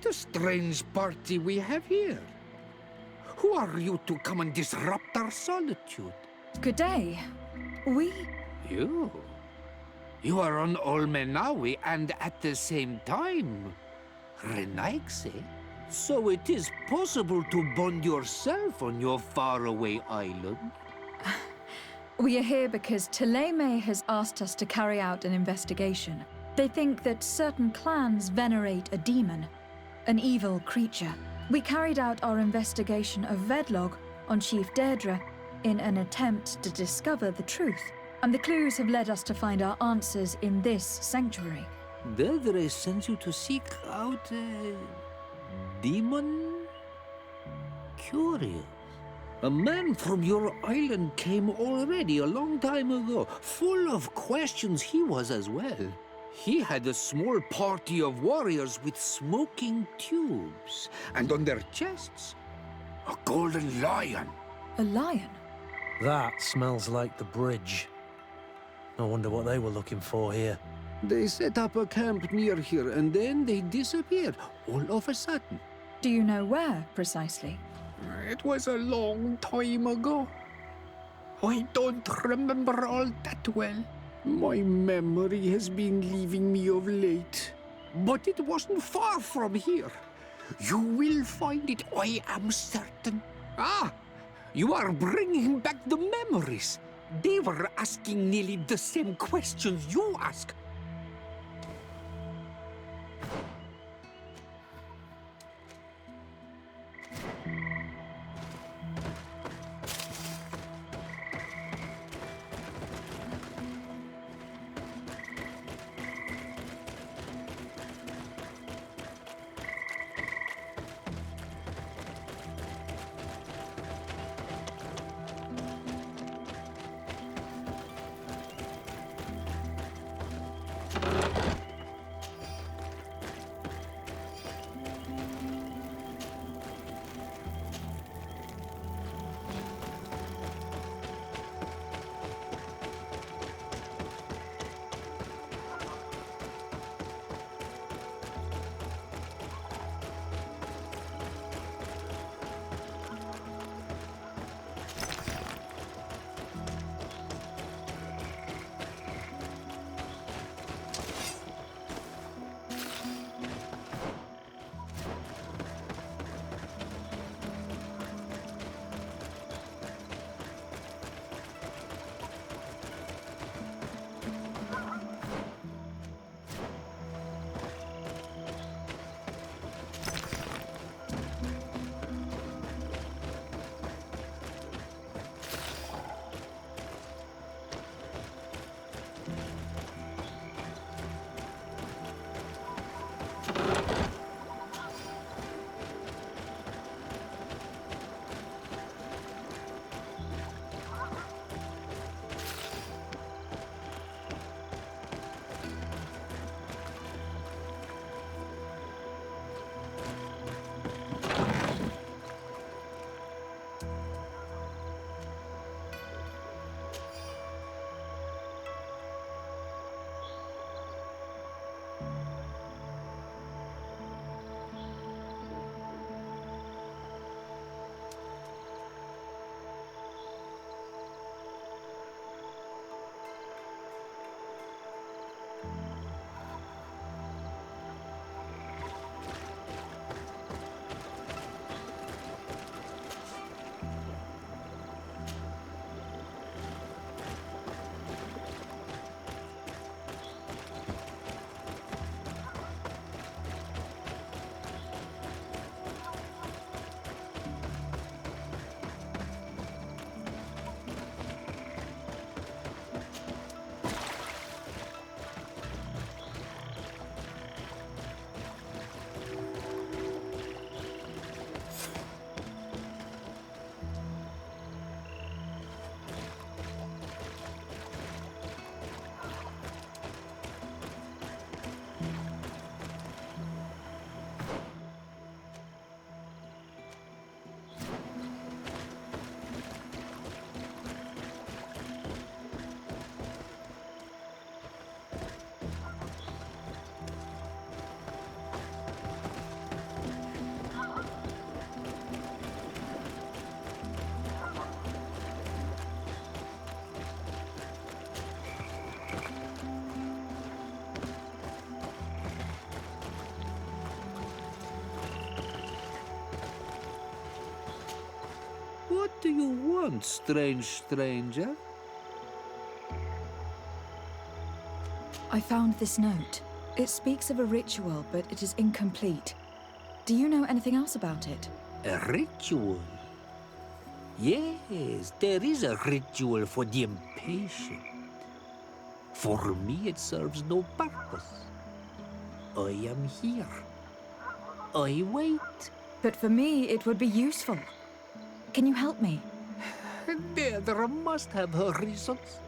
What a strange party we have here. Who are you to come and disrupt our solitude? Good day. We... You? You are on Olmenawi and at the same time Renaigse. So it is possible to bond yourself on your faraway island? We are here because Teleme has asked us to carry out an investigation. They think that certain clans venerate a demon, an evil creature. We carried out our investigation of Vedlog on Chief Deirdre in an attempt to discover the truth. And the clues have led us to find our answers in this sanctuary. Deirdre sends you to seek out a demon? Curious. A man from your island came already a long time ago. Full of questions he was as well. He had a small party of warriors with smoking tubes. And on their chests, a golden lion. A lion? That smells like the bridge. I wonder what they were looking for here. They set up a camp near here and then they disappeared all of a sudden. Do you know where, precisely? It was a long time ago. I don't remember all that well. My memory has been leaving me of late. But it wasn't far from here. You will find it, I am certain. Ah, you are bringing back the memories. They were asking nearly the same questions you ask. do you want, strange stranger? I found this note. It speaks of a ritual, but it is incomplete. Do you know anything else about it? A ritual? Yes, there is a ritual for the impatient. For me, it serves no purpose. I am here. I wait. But for me, it would be useful. Can you help me? There must have her reasons.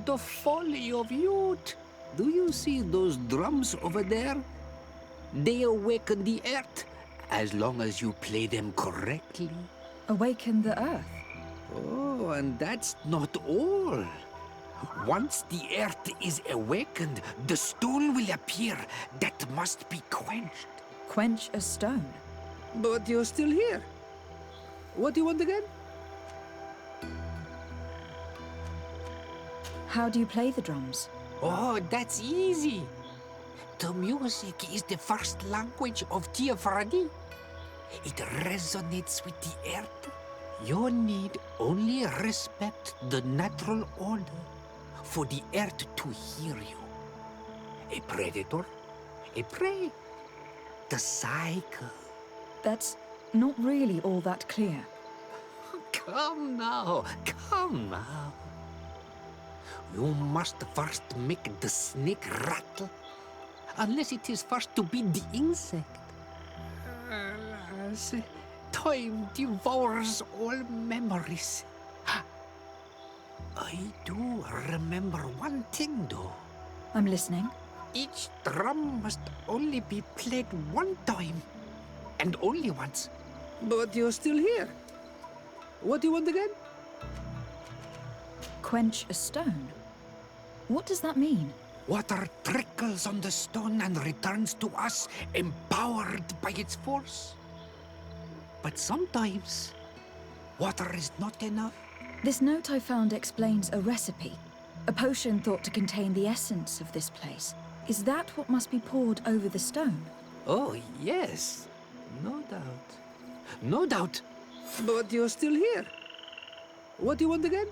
The folly of youth. Do you see those drums over there? They awaken the earth, as long as you play them correctly. Awaken the earth. Oh, and that's not all. Once the earth is awakened, the stone will appear that must be quenched. Quench a stone. But you're still here. What do you want again? How do you play the drums? Oh, that's easy. The music is the first language of Tiafradi. It resonates with the earth. You need only respect the natural order for the earth to hear you. A predator, a prey, the cycle. That's not really all that clear. Come now, come now. You must first make the snake rattle, unless it is first to be the insect. Alas, time devours all memories. I do remember one thing, though. I'm listening. Each drum must only be played one time, and only once. But you're still here. What do you want again? Quench a stone? What does that mean? Water trickles on the stone and returns to us, empowered by its force. But sometimes, water is not enough. This note I found explains a recipe. A potion thought to contain the essence of this place. Is that what must be poured over the stone? Oh, yes. No doubt. No doubt. But you're still here. What do you want again?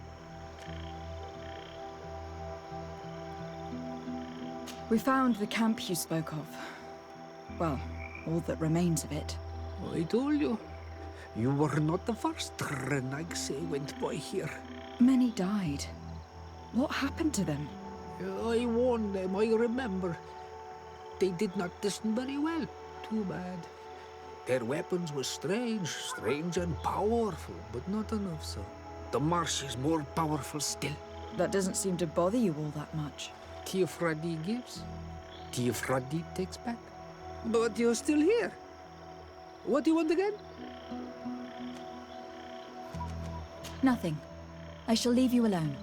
We found the camp you spoke of. Well, all that remains of it. I told you. You were not the first Renagse went by here. Many died. What happened to them? I warned them, I remember. They did not listen very well. Too bad. Their weapons were strange and powerful, but not enough so. The marsh is more powerful still. That doesn't seem to bother you all that much. Tiafradi gives, Tiafradi takes back. But you're still here. What do you want again? Nothing. I shall leave you alone.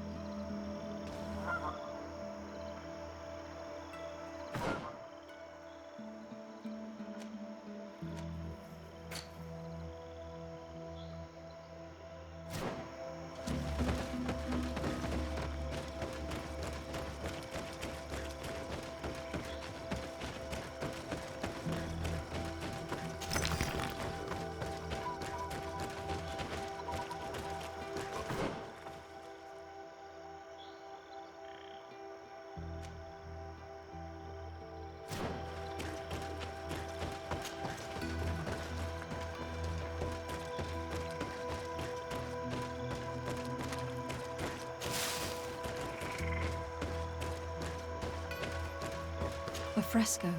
A fresco.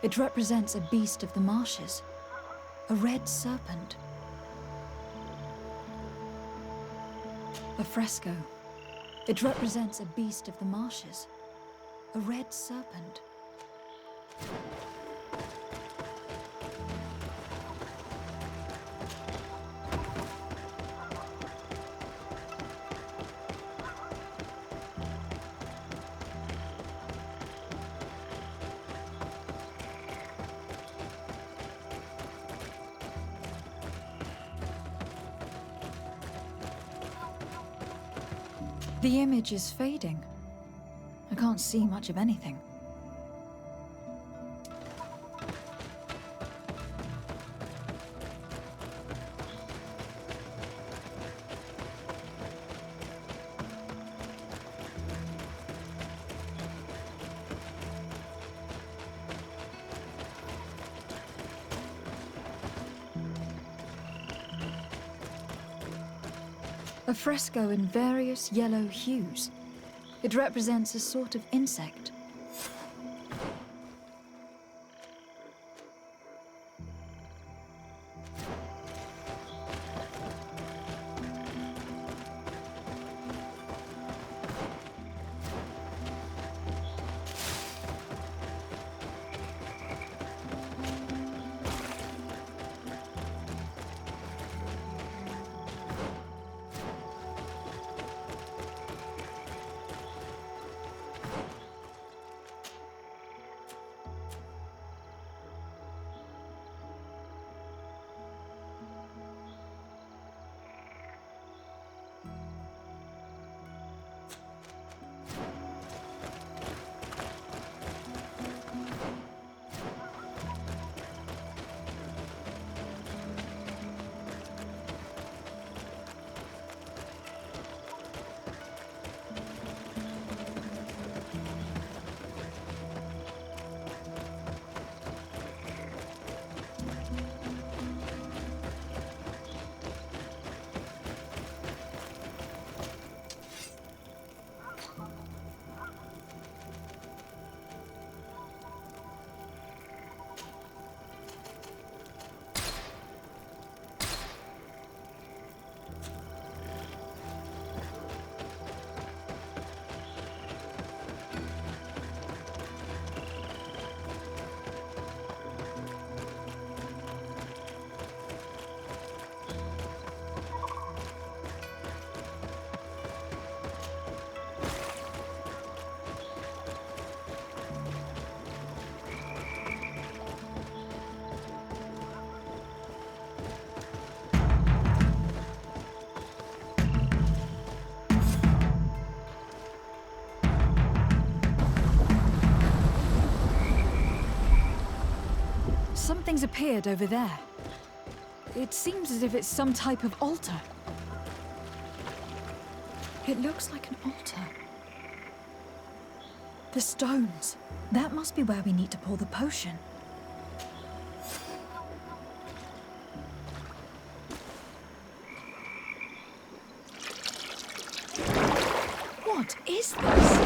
It represents a beast of the marshes. A red serpent. A fresco. It represents a beast of the marshes. A red serpent. The image is fading. I can't see much of anything. A fresco in various yellow hues. It represents a sort of insect. Something's appeared over there. It seems as if it's some type of altar. It looks like an altar. The stones. That must be where we need to pour the potion. What is this?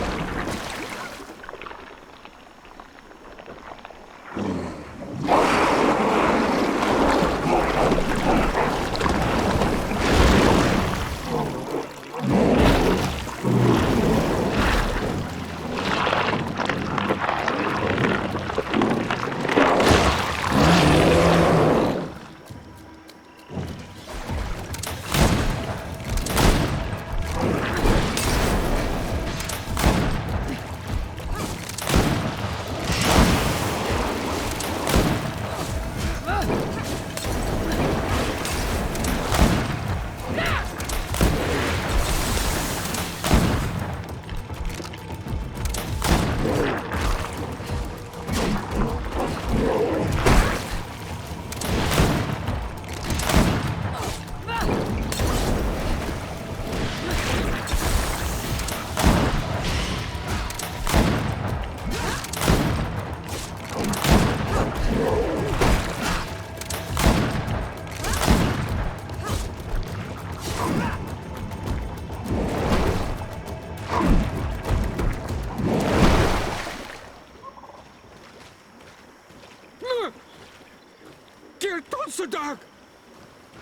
Dog!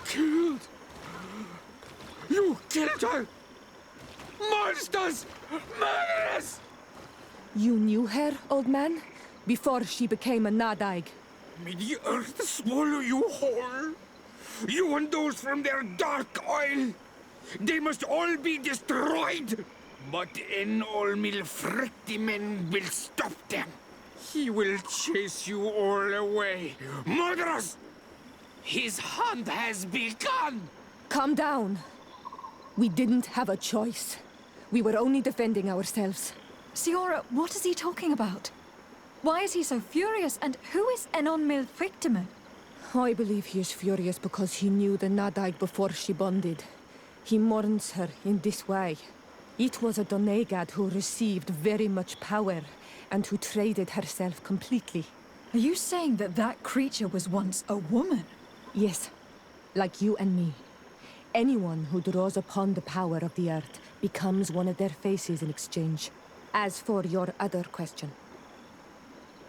Killed! You killed her! Monsters! Murderers! You knew her, old man? Before she became a Nadaig. May the earth swallow you whole! You and those from their dark oil! They must all be destroyed! But Enolmil Frictimen will stop them! He will chase you all away! Murderers! His hunt has begun! Calm down. We didn't have a choice. We were only defending ourselves. Siora, what is he talking about? Why is he so furious, and who is Enonmil Frictimen? I believe he is furious because he knew the Nadaig before she bonded. He mourns her in this way. It was a Doneigad who received very much power, and who traded herself completely. Are you saying that that creature was once a woman? Yes, like you and me. Anyone who draws upon the power of the earth becomes one of their faces in exchange. As for your other question,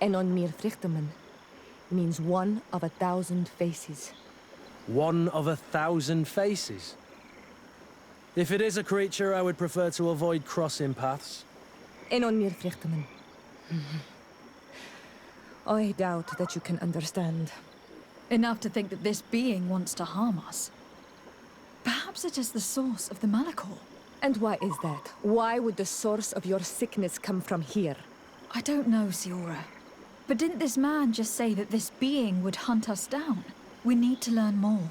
Enon mir Frichterman means one of 1,000 faces. One of 1,000 faces? If it is a creature, I would prefer to avoid crossing paths. Enon mir Frichterman. I doubt that you can understand. Enough to think that this being wants to harm us. Perhaps it is the source of the Malachor. And why is that? Why would the source of your sickness come from here? I don't know, Siora. But didn't this man just say that this being would hunt us down? We need to learn more.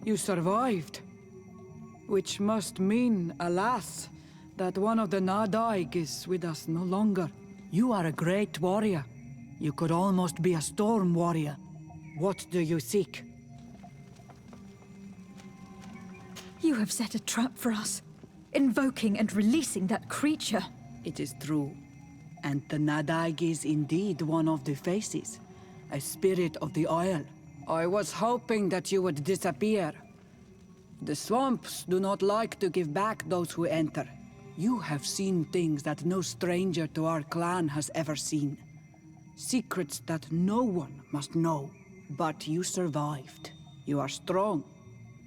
You survived. Which must mean, alas, that one of the Nadaig is with us no longer. You are a great warrior. You could almost be a storm warrior. What do you seek? You have set a trap for us, invoking and releasing that creature. It is true. And the Nadaig is indeed one of the faces, a spirit of the Isle. I was hoping that you would disappear. The swamps do not like to give back those who enter. You have seen things that no stranger to our clan has ever seen. Secrets that no one must know. But you survived. You are strong.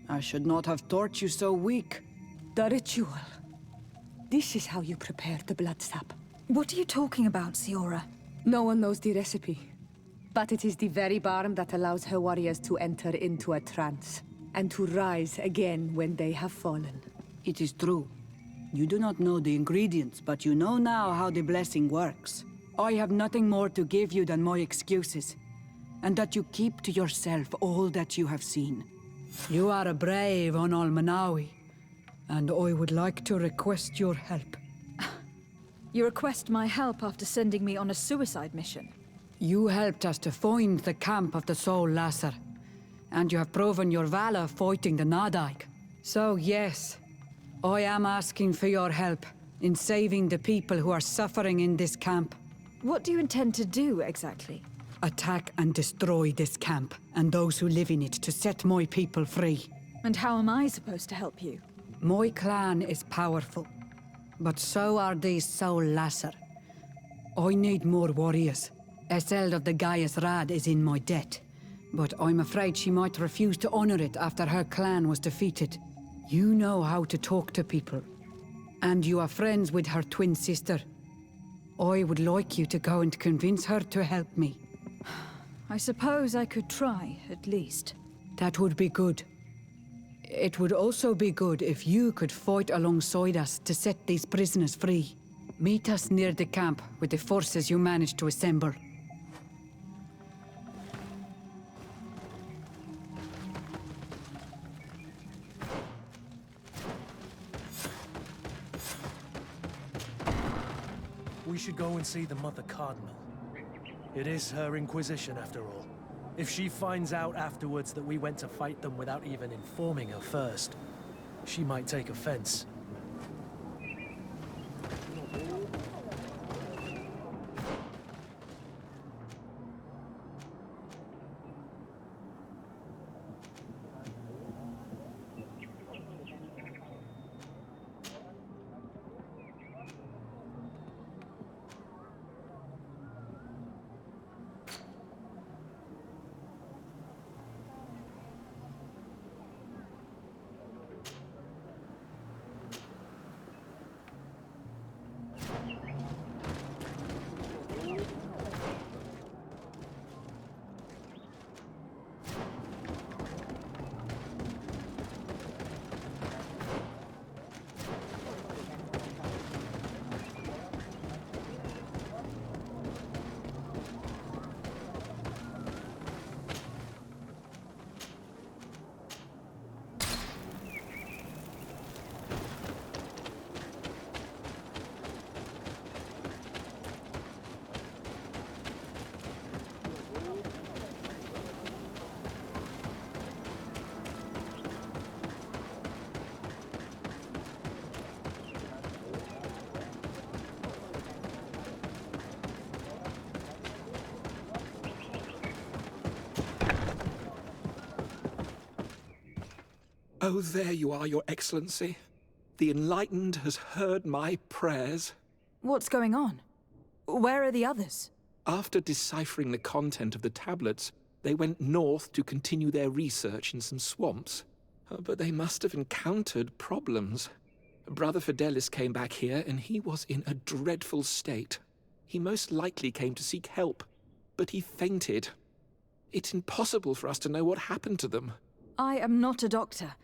I should not have thought you so weak. The ritual. This is how you prepare the blood sap. What are you talking about, Siora? No one knows the recipe. But it is the very barm that allows her warriors to enter into a trance, and to rise again when they have fallen. It is true. You do not know the ingredients, but you know now how the blessing works. I have nothing more to give you than my excuses, and that you keep to yourself all that you have seen. You are a brave Onol Manawi, and I would like to request your help. You request my help after sending me on a suicide mission. You helped us to find the camp of the Soul Lasser, and you have proven your valor fighting the Nadaig. So yes, I am asking for your help in saving the people who are suffering in this camp. What do you intend to do, exactly? Attack and destroy this camp, and those who live in it, to set my people free. And how am I supposed to help you? My clan is powerful, but so are these Soul Lasser. I need more warriors. Eseld of the Gaius Rad is in my debt, But I'm afraid she might refuse to honor it after her clan was defeated. You know how to talk to people. And you are friends with her twin sister. I would like you to go and convince her to help me. I suppose I could try, at least. That would be good. It would also be good if you could fight alongside us to set these prisoners free. Meet us near the camp with the forces you managed to assemble. We should go and see the Mother Cardinal. It is her Inquisition, after all. If she finds out afterwards that we went to fight them without even informing her first, she might take offense. Oh, there you are, Your Excellency. The Enlightened has heard my prayers. What's going on? Where are the others? After deciphering the content of the tablets, they went north to continue their research in some swamps. But they must have encountered problems. Brother Fidelis came back here, and he was in a dreadful state. He most likely came to seek help, but he fainted. It's impossible for us to know what happened to them. I am not a doctor,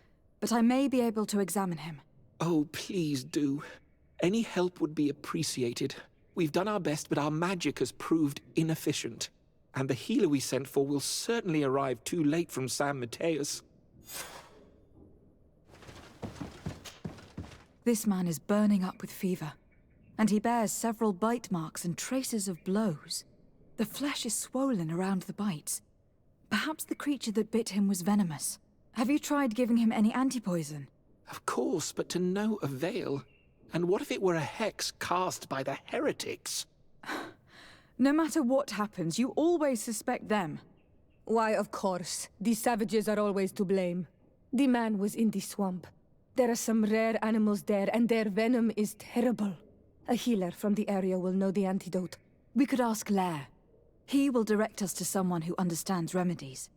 but I may be able to examine him. Oh, please do. Any help would be appreciated. We've done our best, but our magic has proved inefficient. And the healer we sent for will certainly arrive too late from San Mateus. This man is burning up with fever, and he bears several bite marks and traces of blows. The flesh is swollen around the bites. Perhaps the creature that bit him was venomous. Have you tried giving him any antipoison? Of course, but to no avail. And what if it were a hex cast by the heretics? No matter what happens, you always suspect them. Why, of course. The savages are always to blame. The man was in the swamp. There are some rare animals there, and their venom is terrible. A healer from the area will know the antidote. We could ask Lair. He will direct us to someone who understands remedies.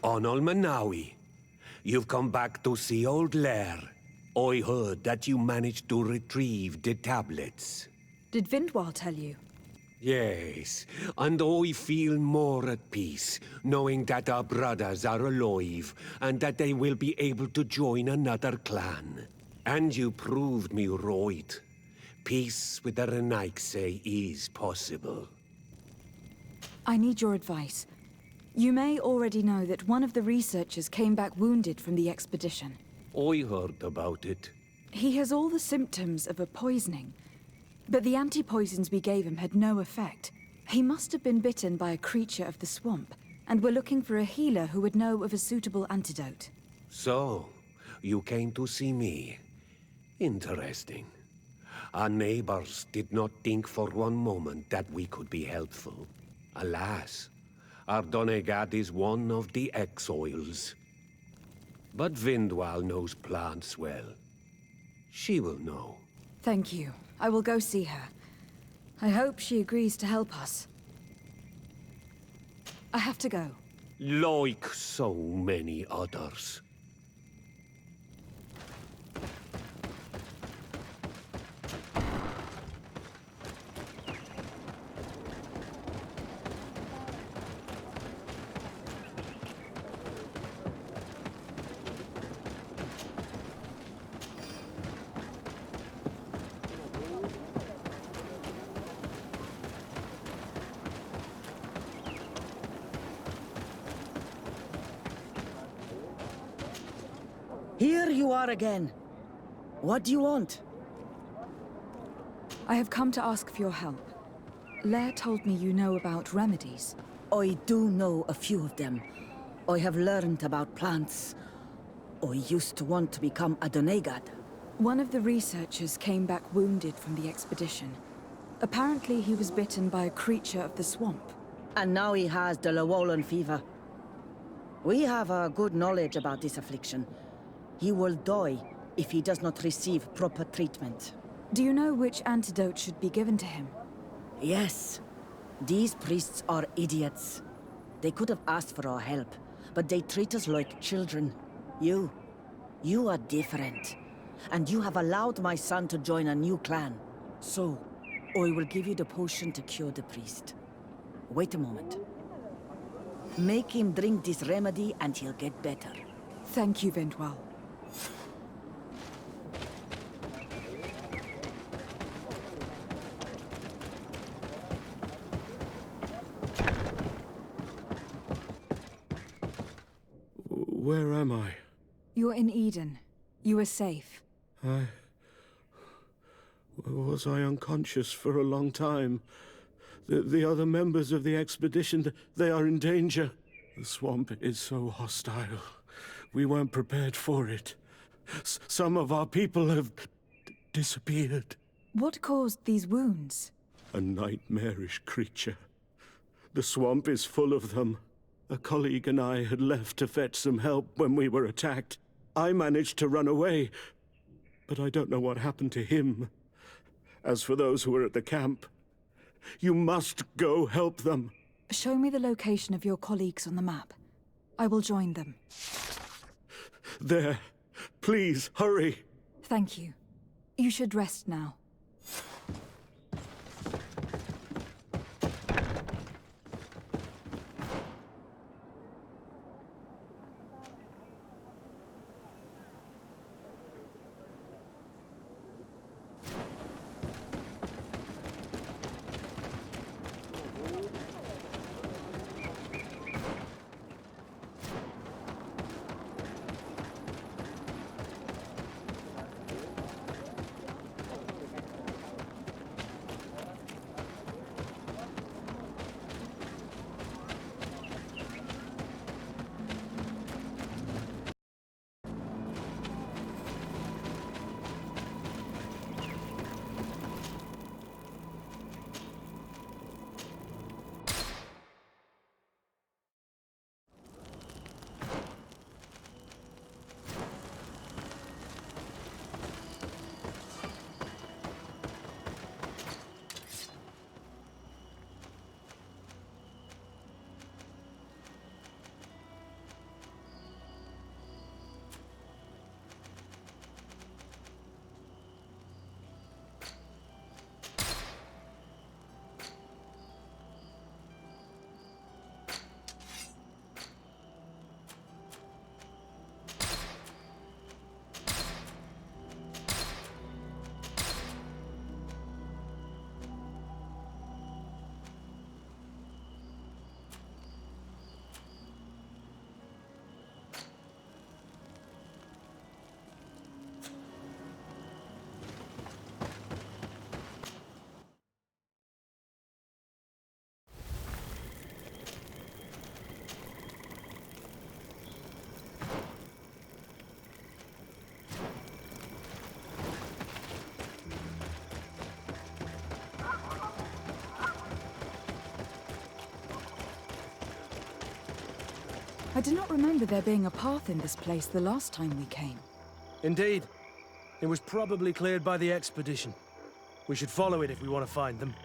Onol Manawi, you've come back to see old Lair. I heard that you managed to retrieve the tablets. Did Vindwal tell you? Yes, and I feel more at peace, knowing that our brothers are alive, and that they will be able to join another clan. And you proved me right. Peace with the Renaigse is possible. I need your advice. You may already know that one of the researchers came back wounded from the expedition. I heard about it. He has all the symptoms of a poisoning, but the anti-poisons we gave him had no effect. He must have been bitten by a creature of the swamp, and we're looking for a healer who would know of a suitable antidote. So, you came to see me. Interesting. Our neighbors did not think for one moment that we could be helpful. Alas, our Donegad is one of the exiles. But Vindwal knows plants well. She will know. Thank you. I will go see her. I hope she agrees to help us. I have to go. Like so many others. Here you are again. What do you want? I have come to ask for your help. Lair told me you know about remedies. I do know a few of them. I have learned about plants. I used to want to become a Donegad. One of the researchers came back wounded from the expedition. Apparently he was bitten by a creature of the swamp. And now he has the Llewellyn fever. We have a good knowledge about this affliction. He will die if he does not receive proper treatment. Do you know which antidote should be given to him? Yes. These priests are idiots. They could have asked for our help, but they treat us like children. You are different. And you have allowed my son to join a new clan. So, I will give you the potion to cure the priest. Wait a moment. Make him drink this remedy and he'll get better. Thank you, Vindwal. Where am I? You're in Eden. You are safe. Was I unconscious for a long time? The other members of the expedition, they are in danger. The swamp is so hostile. We weren't prepared for it. Some of our people have disappeared. What caused these wounds? A nightmarish creature. The swamp is full of them. A colleague and I had left to fetch some help when we were attacked. I managed to run away, but I don't know what happened to him. As for those who are at the camp, you must go help them. Show me the location of your colleagues on the map. I will join them. There. Please, hurry. Thank you. You should rest now. I do not remember there being a path in this place the last time we came. Indeed. It was probably cleared by the expedition. We should follow it if we want to find them.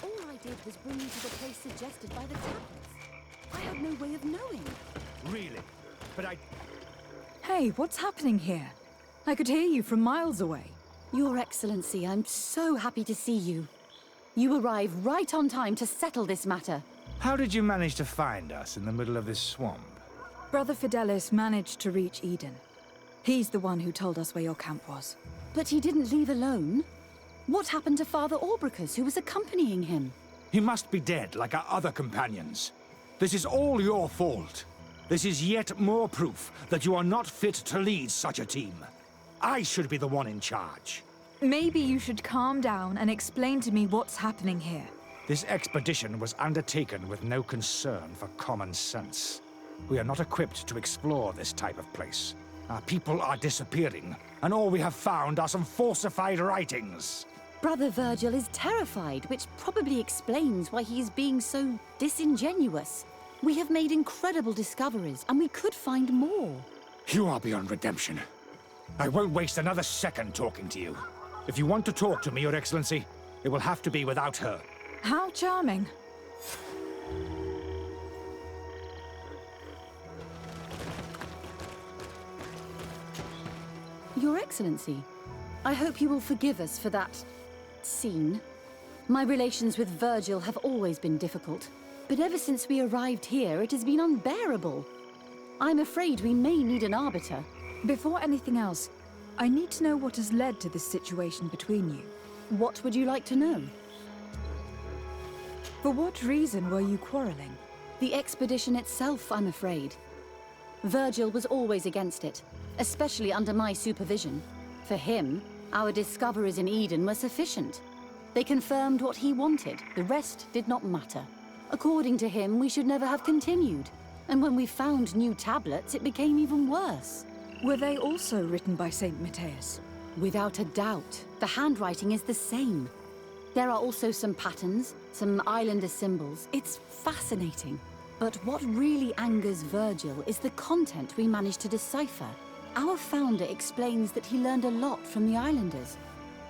All I did was bring you to the place suggested by the tablets. I had no way of knowing. Really? But I... Hey, what's happening here? I could hear you from miles away. Your Excellency, I'm so happy to see you. You arrived right on time to settle this matter. How did you manage to find us in the middle of this swamp? Brother Fidelis managed to reach Eden. He's the one who told us where your camp was. But he didn't leave alone. What happened to Father Orbricus, who was accompanying him? He must be dead, like our other companions. This is all your fault. This is yet more proof that you are not fit to lead such a team. I should be the one in charge. Maybe you should calm down and explain to me what's happening here. This expedition was undertaken with no concern for common sense. We are not equipped to explore this type of place. Our people are disappearing, and all we have found are some falsified writings. Brother Virgil is terrified, which probably explains why he is being so disingenuous. We have made incredible discoveries, and we could find more. You are beyond redemption. I won't waste another second talking to you. If you want to talk to me, Your Excellency, it will have to be without her. How charming. Your Excellency, I hope you will forgive us for that scene. My relations with Virgil have always been difficult, but ever since we arrived here, it has been unbearable. I'm afraid we may need an arbiter. Before anything else, I need to know what has led to this situation between you. What would you like to know? For what reason were you quarreling? The expedition itself, I'm afraid. Virgil was always against it, especially under my supervision. For him, our discoveries in Eden were sufficient. They confirmed what he wanted. The rest did not matter. According to him, we should never have continued. And when we found new tablets, it became even worse. Were they also written by Saint Matthias? Without a doubt. The handwriting is the same. There are also some patterns, some islander symbols. It's fascinating. But what really angers Virgil is the content we managed to decipher. Our founder explains that he learned a lot from the islanders,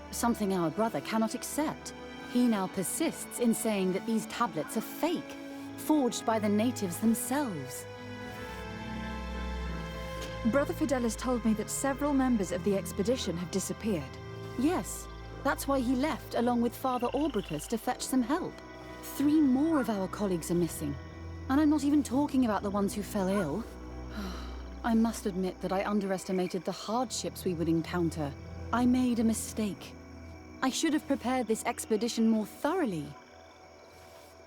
something our brother cannot accept. He now persists in saying that these tablets are fake, forged by the natives themselves. Brother Fidelis told me that several members of the expedition have disappeared. Yes, that's why he left along with Father Orbricus to fetch some help. 3 more of our colleagues are missing, and I'm not even talking about the ones who fell ill. I must admit that I underestimated the hardships we would encounter. I made a mistake. I should have prepared this expedition more thoroughly.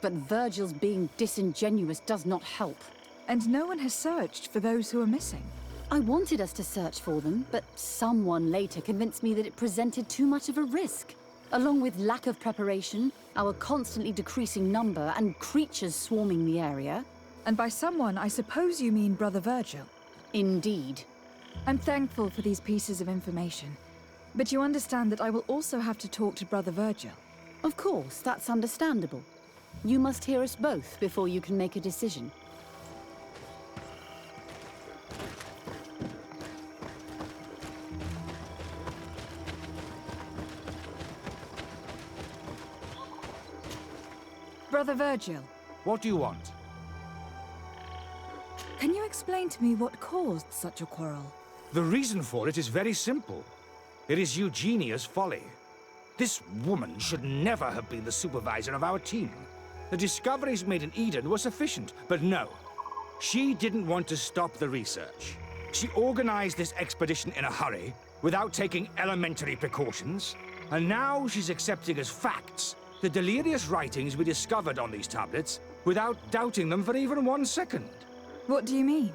But Virgil's being disingenuous does not help. And no one has searched for those who are missing. I wanted us to search for them, but someone later convinced me that it presented too much of a risk. Along with lack of preparation, our constantly decreasing number, and creatures swarming the area. And by someone, I suppose you mean Brother Virgil. Indeed. I'm thankful for these pieces of information. But you understand that I will also have to talk to Brother Virgil. Of course, that's understandable. You must hear us both before you can make a decision. Brother Virgil. What do you want? Can you explain to me what caused such a quarrel? The reason for it is very simple. It is Eugenia's folly. This woman should never have been the supervisor of our team. The discoveries made in Eden were sufficient, but no. She didn't want to stop the research. She organized this expedition in a hurry, without taking elementary precautions, and now she's accepting as facts the delirious writings we discovered on these tablets, without doubting them for even 1 second. What do you mean?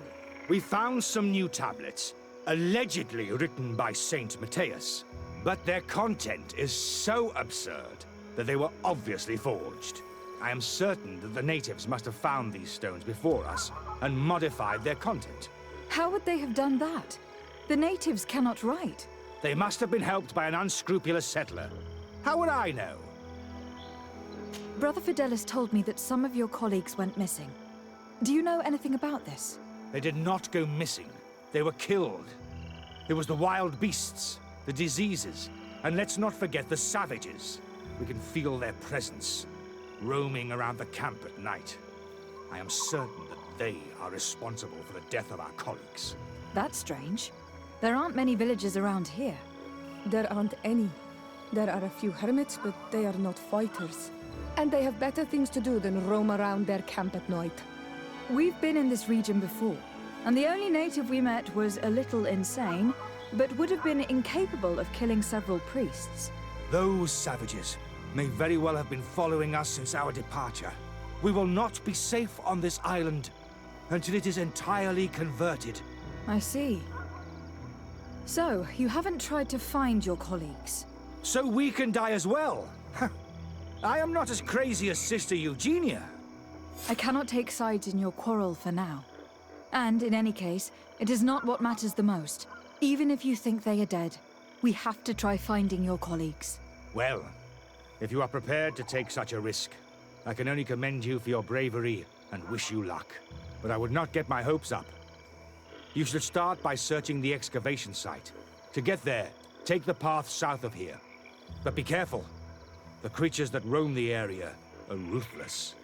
We found some new tablets, allegedly written by Saint Matthias, but their content is so absurd that they were obviously forged. I am certain that the natives must have found these stones before us and modified their content. How would they have done that? The natives cannot write. They must have been helped by an unscrupulous settler. How would I know? Brother Fidelis told me that some of your colleagues went missing. Do you know anything about this? They did not go missing. They were killed. It was the wild beasts, the diseases, and let's not forget the savages. We can feel their presence, roaming around the camp at night. I am certain that they are responsible for the death of our colleagues. That's strange. There aren't many villages around here. There aren't any. There are a few hermits, but they are not fighters. And they have better things to do than roam around their camp at night. We've been in this region before, and the only native we met was a little insane, but would have been incapable of killing several priests. Those savages may very well have been following us since our departure. We will not be safe on this island until it is entirely converted. I see. So, you haven't tried to find your colleagues? So we can die as well? I am not as crazy as Sister Eugenia. I cannot take sides in your quarrel for now. And, in any case, it is not what matters the most. Even if you think they are dead, we have to try finding your colleagues. Well, if you are prepared to take such a risk, I can only commend you for your bravery and wish you luck. But I would not get my hopes up. You should start by searching the excavation site. To get there, take the path south of here. But be careful. The creatures that roam the area are ruthless.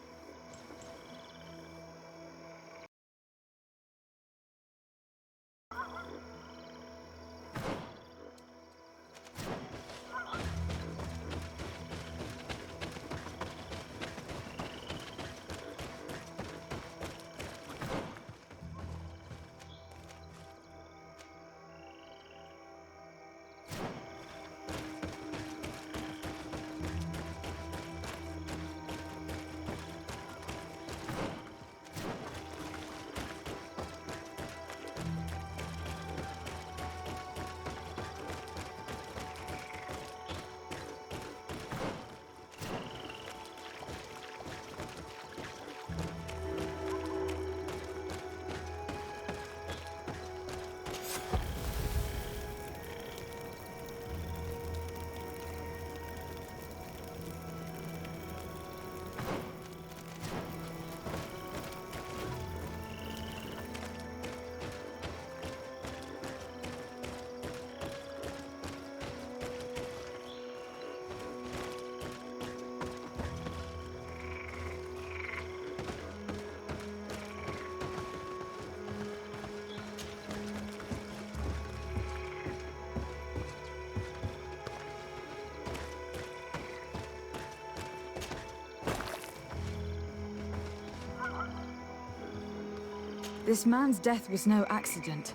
This man's death was no accident,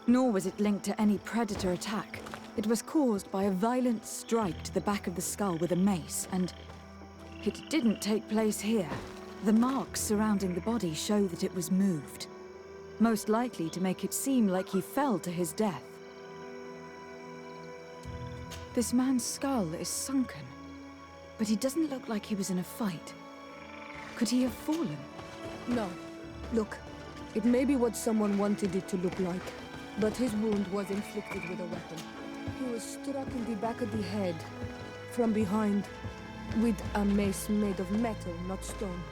nor was it linked to any predator attack. It was caused by a violent strike to the back of the skull with a mace, and it didn't take place here. The marks surrounding the body show that it was moved, most likely to make it seem like he fell to his death. This man's skull is sunken, but he doesn't look like he was in a fight. Could he have fallen? No. Look, it may be what someone wanted it to look like, but his wound was inflicted with a weapon. He was struck in the back of the head, from behind, with a mace made of metal, not stone.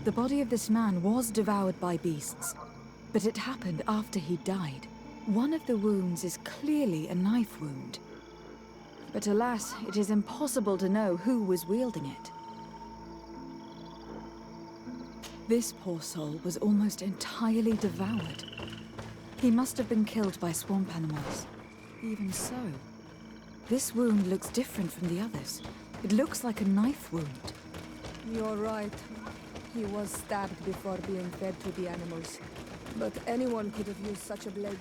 The body of this man was devoured by beasts, but it happened after he died. One of the wounds is clearly a knife wound. But alas, it is impossible to know who was wielding it. This poor soul was almost entirely devoured. He must have been killed by swamp animals. Even so, this wound looks different from the others. It looks like a knife wound. You're right. He was stabbed before being fed to the animals. But anyone could have used such a blade.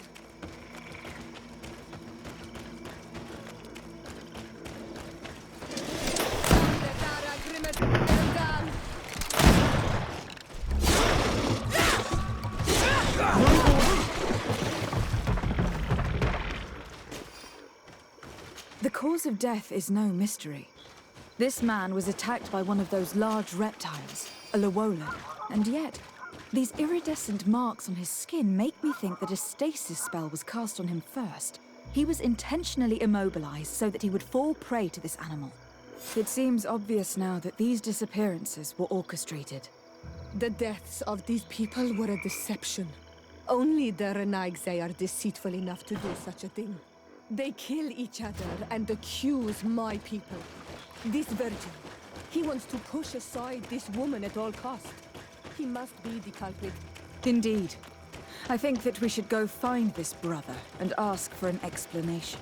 The cause of death is no mystery. This man was attacked by one of those large reptiles, a Lowola, and yet, these iridescent marks on his skin make me think that a stasis spell was cast on him first. He was intentionally immobilized so that he would fall prey to this animal. It seems obvious now that these disappearances were orchestrated. The deaths of these people were a deception. Only the Renaigse are deceitful enough to do such a thing. They kill each other and accuse my people. This virgin, he wants to push aside this woman at all cost. He must be the culprit. Indeed. I think that we should go find this brother and ask for an explanation.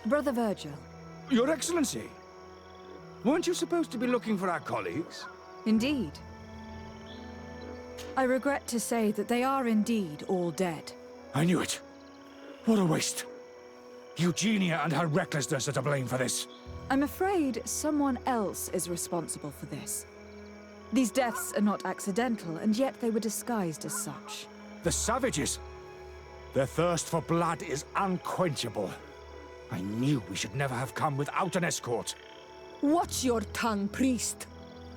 Brother Virgil. Your Excellency! Weren't you supposed to be looking for our colleagues? Indeed. I regret to say that they are indeed all dead. I knew it. What a waste. Eugenia and her recklessness are to blame for this. I'm afraid someone else is responsible for this. These deaths are not accidental, and yet they were disguised as such. The savages! Their thirst for blood is unquenchable. I knew we should never have come without an escort. Watch your tongue, priest.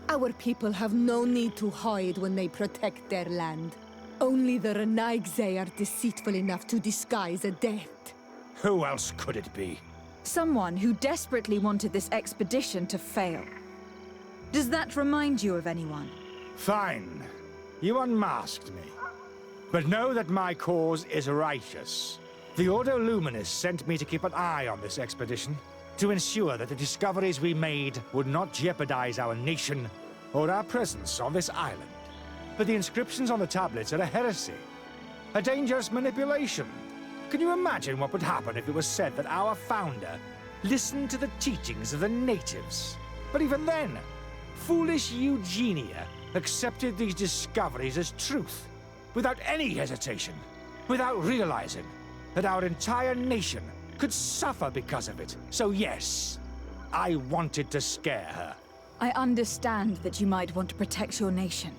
Our people have no need to hide when they protect their land. Only the Renaigse are deceitful enough to disguise a death. Who else could it be? Someone who desperately wanted this expedition to fail. Does that remind you of anyone? Fine. You unmasked me. But know that my cause is righteous. The Ordo Luminis sent me to keep an eye on this expedition, to ensure that the discoveries we made would not jeopardize our nation or our presence on this island. But the inscriptions on the tablets are a heresy, a dangerous manipulation. Can you imagine what would happen if it was said that our founder listened to the teachings of the natives? But even then, foolish Eugenia accepted these discoveries as truth, without any hesitation, without realizing that our entire nation could suffer because of it. So yes, I wanted to scare her. I understand that you might want to protect your nation,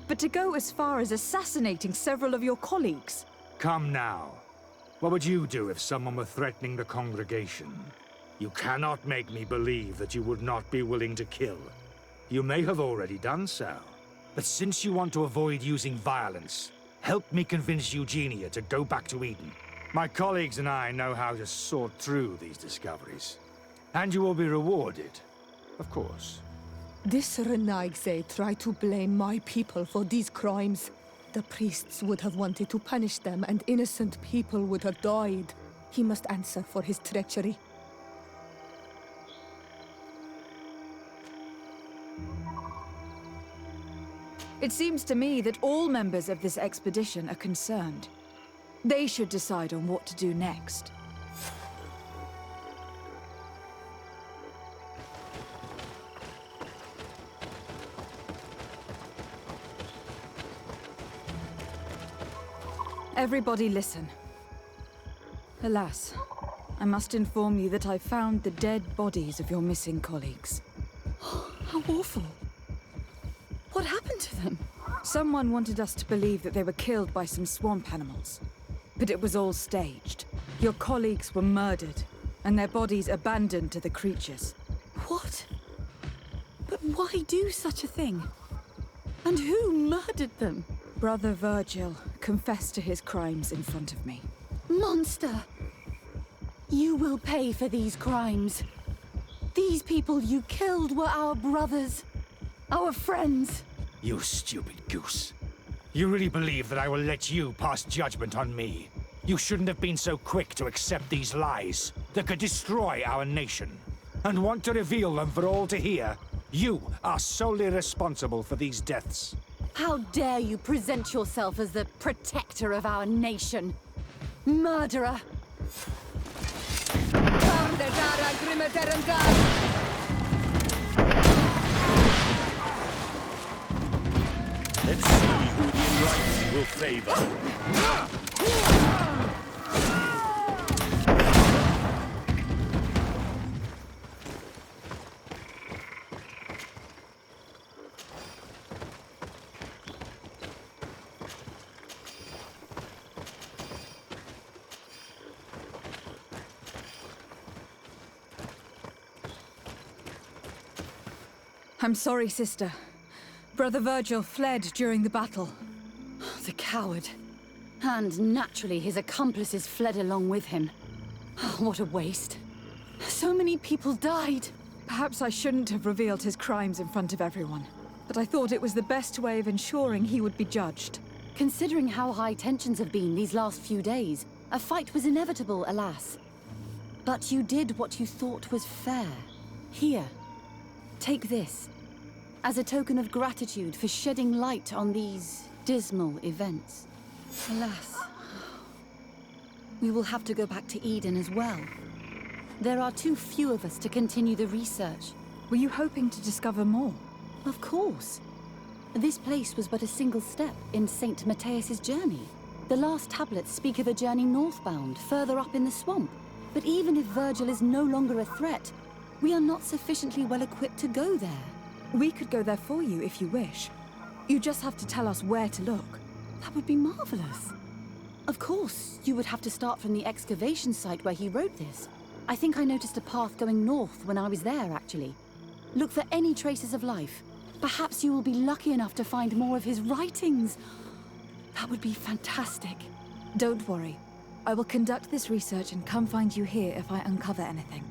but to go as far as assassinating several of your colleagues... Come now. What would you do if someone were threatening the congregation? You cannot make me believe that you would not be willing to kill. You may have already done so. But since you want to avoid using violence, help me convince Eugenia to go back to Eden. My colleagues and I know how to sort through these discoveries. And you will be rewarded, of course. This Renaigse tried to blame my people for these crimes. The priests would have wanted to punish them, and innocent people would have died. He must answer for his treachery. It seems to me that all members of this expedition are concerned. They should decide on what to do next. Everybody listen. Alas, I must inform you that I found the dead bodies of your missing colleagues. How awful. What happened to them? Someone wanted us to believe that they were killed by some swamp animals. But it was all staged. Your colleagues were murdered, and their bodies abandoned to the creatures. What? But why do such a thing? And who murdered them? Brother Virgil confessed to his crimes in front of me. Monster! You will pay for these crimes. These people you killed were our brothers. Our friends. You stupid goose. You really believe that I will let you pass judgment on me? You shouldn't have been so quick to accept these lies that could destroy our nation. And want to reveal them for all to hear. You are solely responsible for these deaths. How dare you present yourself as the protector of our nation? Murderer! Let's see who the Alliance will favor. I'm sorry, sister. Brother Virgil fled during the battle. The coward. And naturally, his accomplices fled along with him. What a waste. So many people died. Perhaps I shouldn't have revealed his crimes in front of everyone. But I thought it was the best way of ensuring he would be judged. Considering how high tensions have been these last few days, a fight was inevitable, alas. But you did what you thought was fair. Here, take this. As a token of gratitude for shedding light on these dismal events. Alas, we will have to go back to Eden as well. There are too few of us to continue the research. Were you hoping to discover more? Of course. This place was but a single step in St. Matthias's journey. The last tablets speak of a journey northbound, further up in the swamp. But even if Virgil is no longer a threat, we are not sufficiently well equipped to go there. We could go there for you if you wish. You just have to tell us where to look. That would be marvelous. Of course, you would have to start from the excavation site where he wrote this. I think I noticed a path going north when I was there, actually. Look for any traces of life. Perhaps you will be lucky enough to find more of his writings. That would be fantastic. Don't worry. I will conduct this research and come find you here if I uncover anything.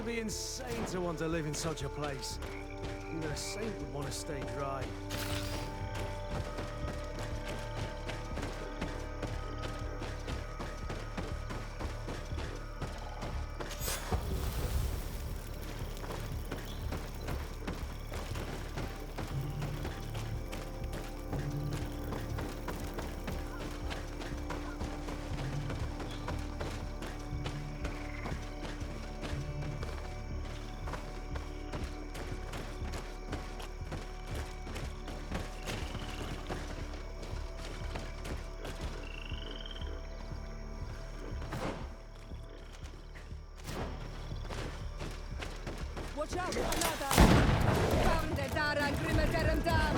be insane to want to live in such a place. Even a saint would want to stay dry. Watch out, Anada! Found the Dara Grimaterum Dam!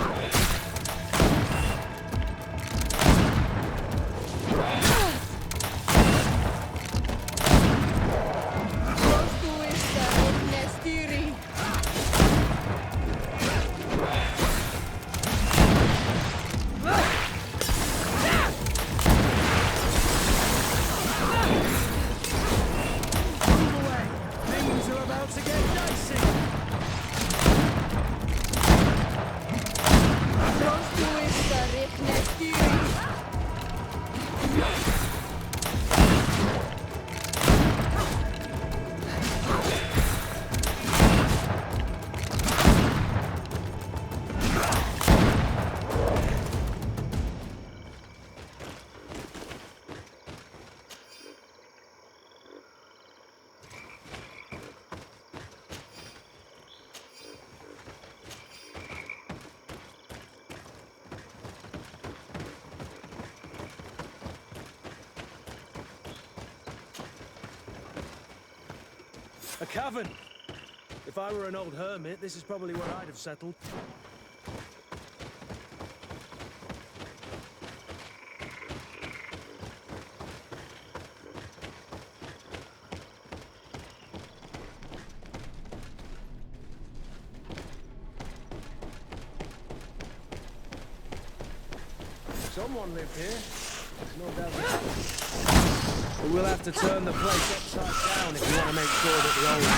A cavern! If I were an old hermit, this is probably where I'd have settled. Someone lived here. There's no doubt about it. But we'll have to turn the place upside down if you want to make sure that the old man...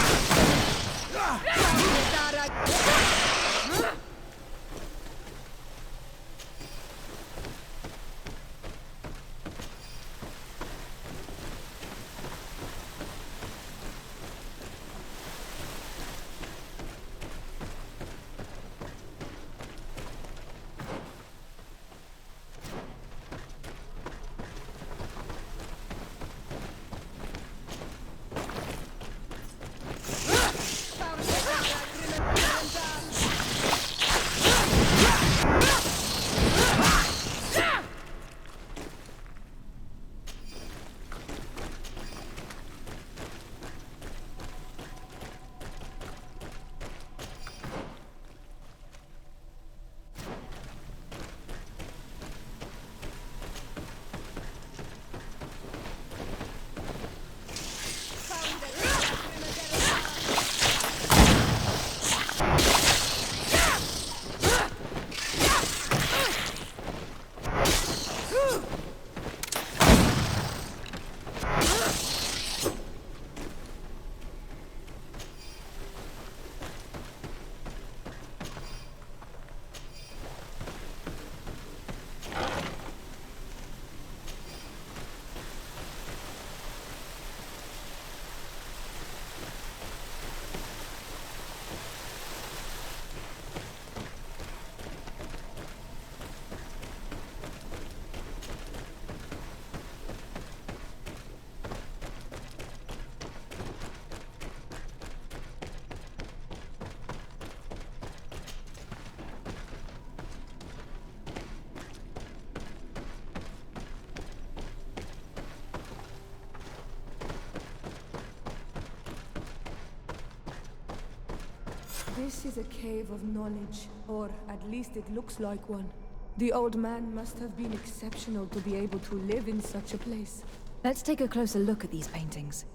This is a cave of knowledge, or at least it looks like one. The old man must have been exceptional to be able to live in such a place. Let's take a closer look at these paintings.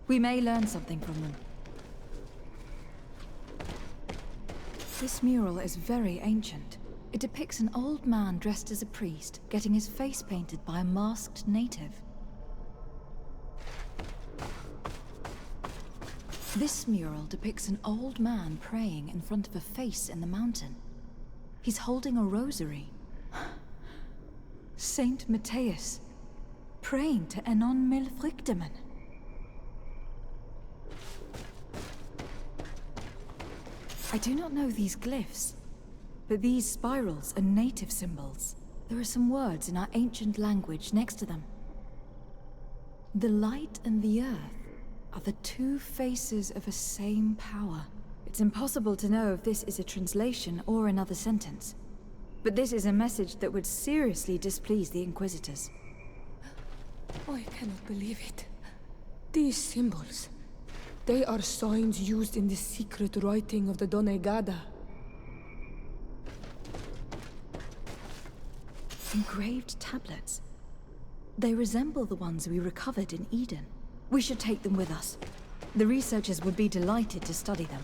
We may learn something from them. This mural is very ancient. It depicts an old man dressed as a priest, getting his face painted by a masked native. This mural depicts an old man praying in front of a face in the mountain. He's holding a rosary. Saint Matthias, praying to Enon Milfrichteman. I do not know these glyphs, but these spirals are native symbols. There are some words in our ancient language next to them. The light and the earth are the two faces of a same power. It's impossible to know if this is a translation or another sentence. But this is a message that would seriously displease the Inquisitors. I cannot believe it. These symbols, they are signs used in the secret writing of the Donegada. Engraved tablets. They resemble the ones we recovered in Eden. We should take them with us. The researchers would be delighted to study them.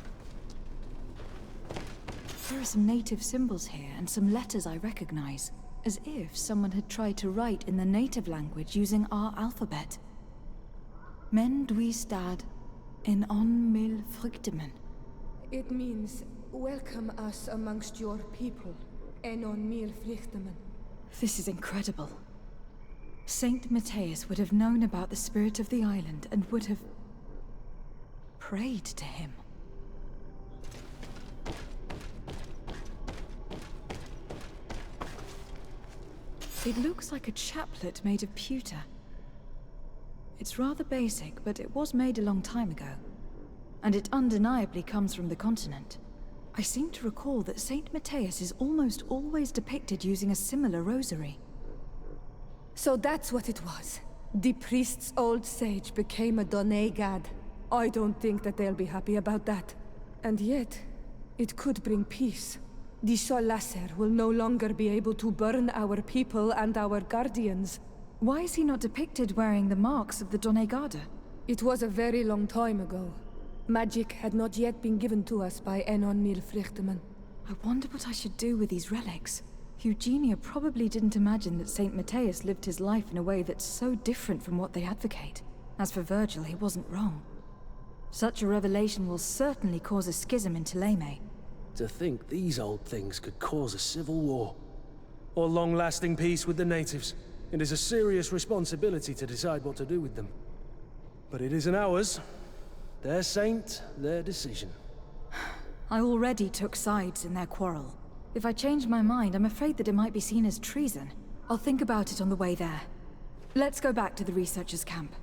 There are some native symbols here and some letters I recognize, as if someone had tried to write in the native language using our alphabet. Men duistad en on mil frichtemen. It means, welcome us amongst your people, Enon mil frichtemen. This is incredible. Saint Matthias would have known about the spirit of the island and would have prayed to him. It looks like a chaplet made of pewter. It's rather basic, but it was made a long time ago. And it undeniably comes from the continent. I seem to recall that Saint Matthias is almost always depicted using a similar rosary. So that's what it was. The priest's old sage became a Donegad. I don't think that they'll be happy about that. And yet, it could bring peace. The Sol Lasser will no longer be able to burn our people and our guardians. Why is he not depicted wearing the marks of the Donegada? It was a very long time ago. Magic had not yet been given to us by Enon Milfrichteman. I wonder what I should do with these relics. Eugenia probably didn't imagine that Saint Matthias lived his life in a way that's so different from what they advocate. As for Virgil, he wasn't wrong. Such a revelation will certainly cause a schism in Thélème. To think these old things could cause a civil war. Or long-lasting peace with the natives. It is a serious responsibility to decide what to do with them. But it isn't ours. Their saint, their decision. I already took sides in their quarrel. If I change my mind, I'm afraid that it might be seen as treason. I'll think about it on the way there. Let's go back to the researchers' camp.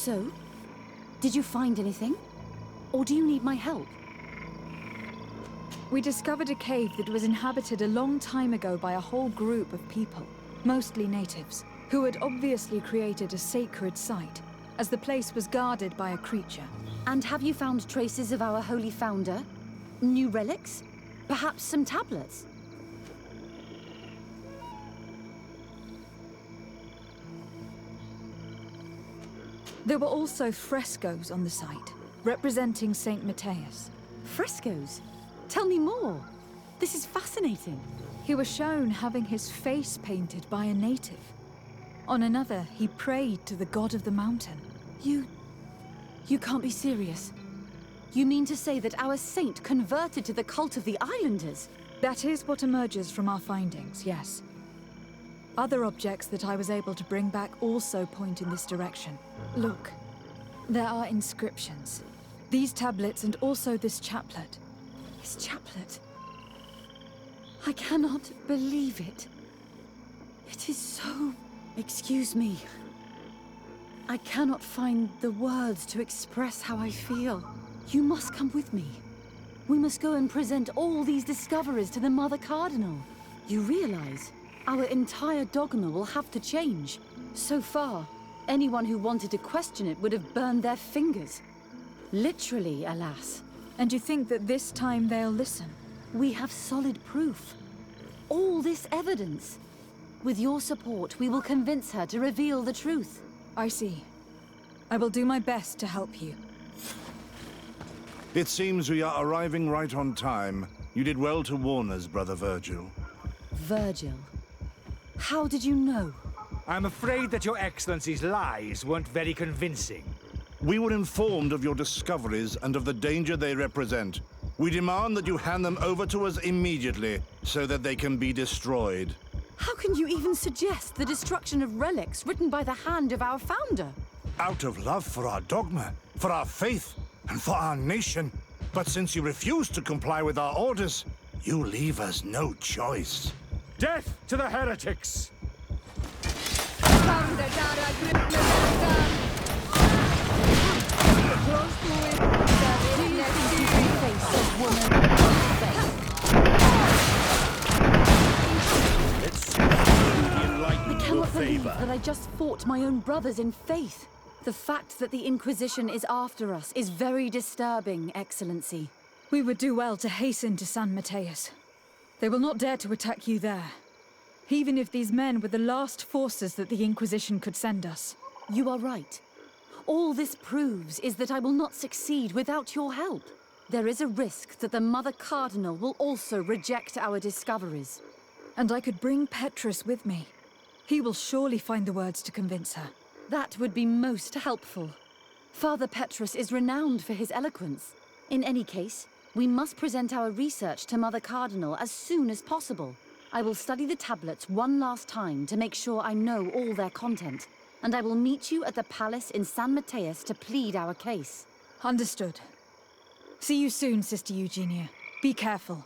So, did you find anything? Or do you need my help? We discovered a cave that was inhabited a long time ago by a whole group of people, mostly natives, who had obviously created a sacred site, as the place was guarded by a creature. And have you found traces of our holy founder? New relics? Perhaps some tablets? There were also frescoes on the site, representing Saint Matthias. Frescoes? Tell me more. This is fascinating. He was shown having his face painted by a native. On another, he prayed to the god of the mountain. You can't be serious. You mean to say that our saint converted to the cult of the Islanders? That is what emerges from our findings, yes. Other objects that I was able to bring back also point in this direction. Look, there are inscriptions. These tablets and also this chaplet. His chaplet? I cannot believe it. It is so... Excuse me. I cannot find the words to express how I feel. You must come with me. We must go and present all these discoveries to the Mother Cardinal. You realize our entire dogma will have to change. So far, anyone who wanted to question it would have burned their fingers. Literally, alas. And you think that this time they'll listen? We have solid proof. All this evidence. With your support, we will convince her to reveal the truth. I see. I will do my best to help you. It seems we are arriving right on time. You did well to warn us, Brother Virgil. Virgil? How did you know? I'm afraid that your Excellency's lies weren't very convincing. We were informed of your discoveries and of the danger they represent. We demand that you hand them over to us immediately, so that they can be destroyed. How can you even suggest the destruction of relics written by the hand of our founder? Out of love for our dogma, for our faith, and for our nation. But since you refuse to comply with our orders, you leave us no choice. Death to the heretics! Let's see who the I enlightened will cannot believe favor. that I just fought my own brothers in faith. The fact that the Inquisition is after us is very disturbing, Excellency. We would do well to hasten to San Matthias. They will not dare to attack you there. Even if these men were the last forces that the Inquisition could send us. You are right. All this proves is that I will not succeed without your help. There is a risk that the Mother Cardinal will also reject our discoveries. And I could bring Petrus with me. He will surely find the words to convince her. That would be most helpful. Father Petrus is renowned for his eloquence. In any case, we must present our research to Mother Cardinal as soon as possible. I will study the tablets one last time to make sure I know all their content. And I will meet you at the palace in San Matthias to plead our case. Understood. See you soon, Sister Eugenia. Be careful.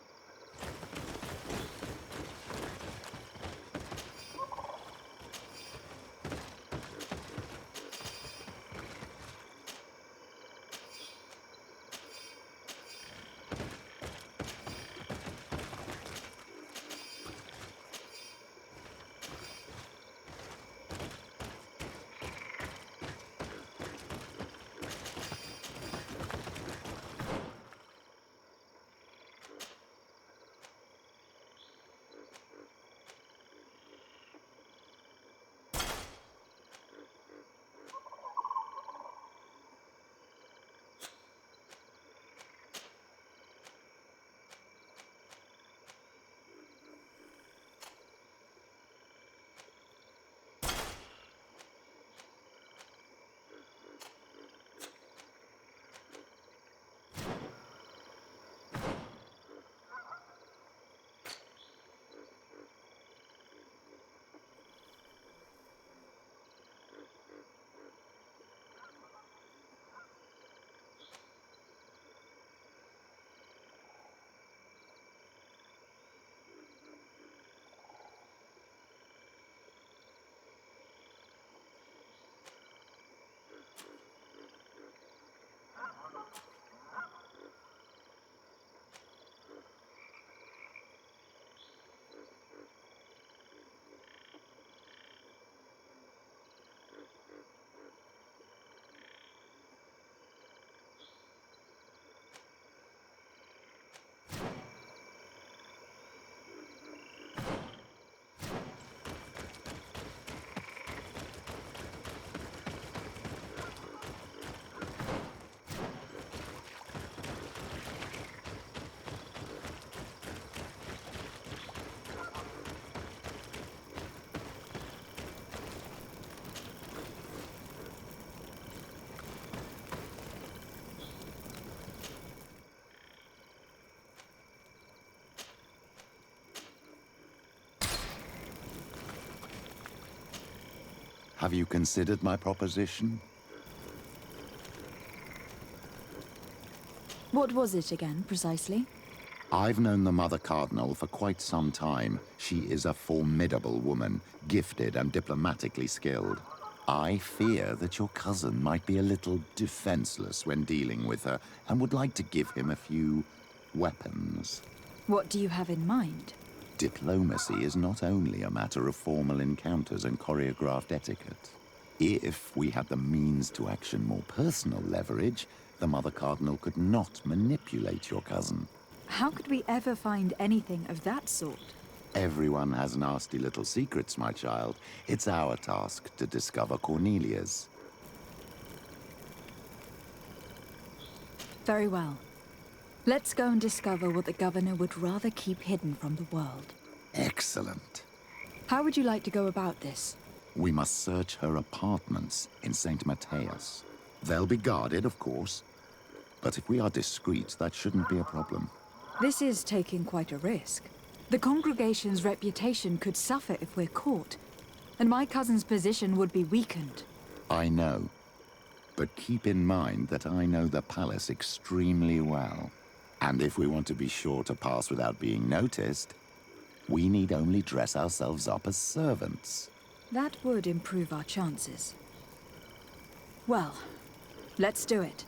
Have you considered my proposition? What was it again, precisely? I've known the Mother Cardinal for quite some time. She is a formidable woman, gifted and diplomatically skilled. I fear that your cousin might be a little defenseless when dealing with her, and would like to give him a few weapons. What do you have in mind? Diplomacy is not only a matter of formal encounters and choreographed etiquette. If we had the means to action more personal leverage, the Mother Cardinal could not manipulate your cousin. How could we ever find anything of that sort? Everyone has nasty little secrets, my child. It's our task to discover Cornelia's. Very well. Let's go and discover what the governor would rather keep hidden from the world. Excellent. How would you like to go about this? We must search her apartments in St. Matthias. They'll be guarded, of course. But if we are discreet, that shouldn't be a problem. This is taking quite a risk. The congregation's reputation could suffer if we're caught, and my cousin's position would be weakened. I know. But keep in mind that I know the palace extremely well. And if we want to be sure to pass without being noticed, we need only dress ourselves up as servants. That would improve our chances. Well, let's do it.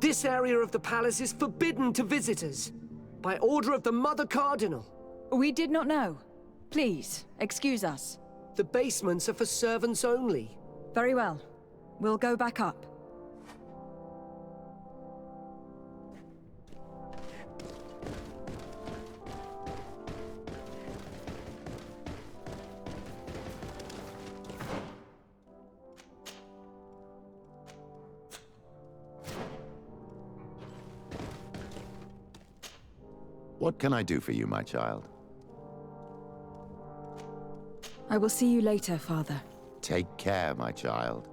This area of the palace is forbidden to visitors, by order of the Mother Cardinal. We did not know. Please, excuse us. The basements are for servants only. Very well. We'll go back up. What can I do for you, my child? I will see you later, Father. Take care, my child.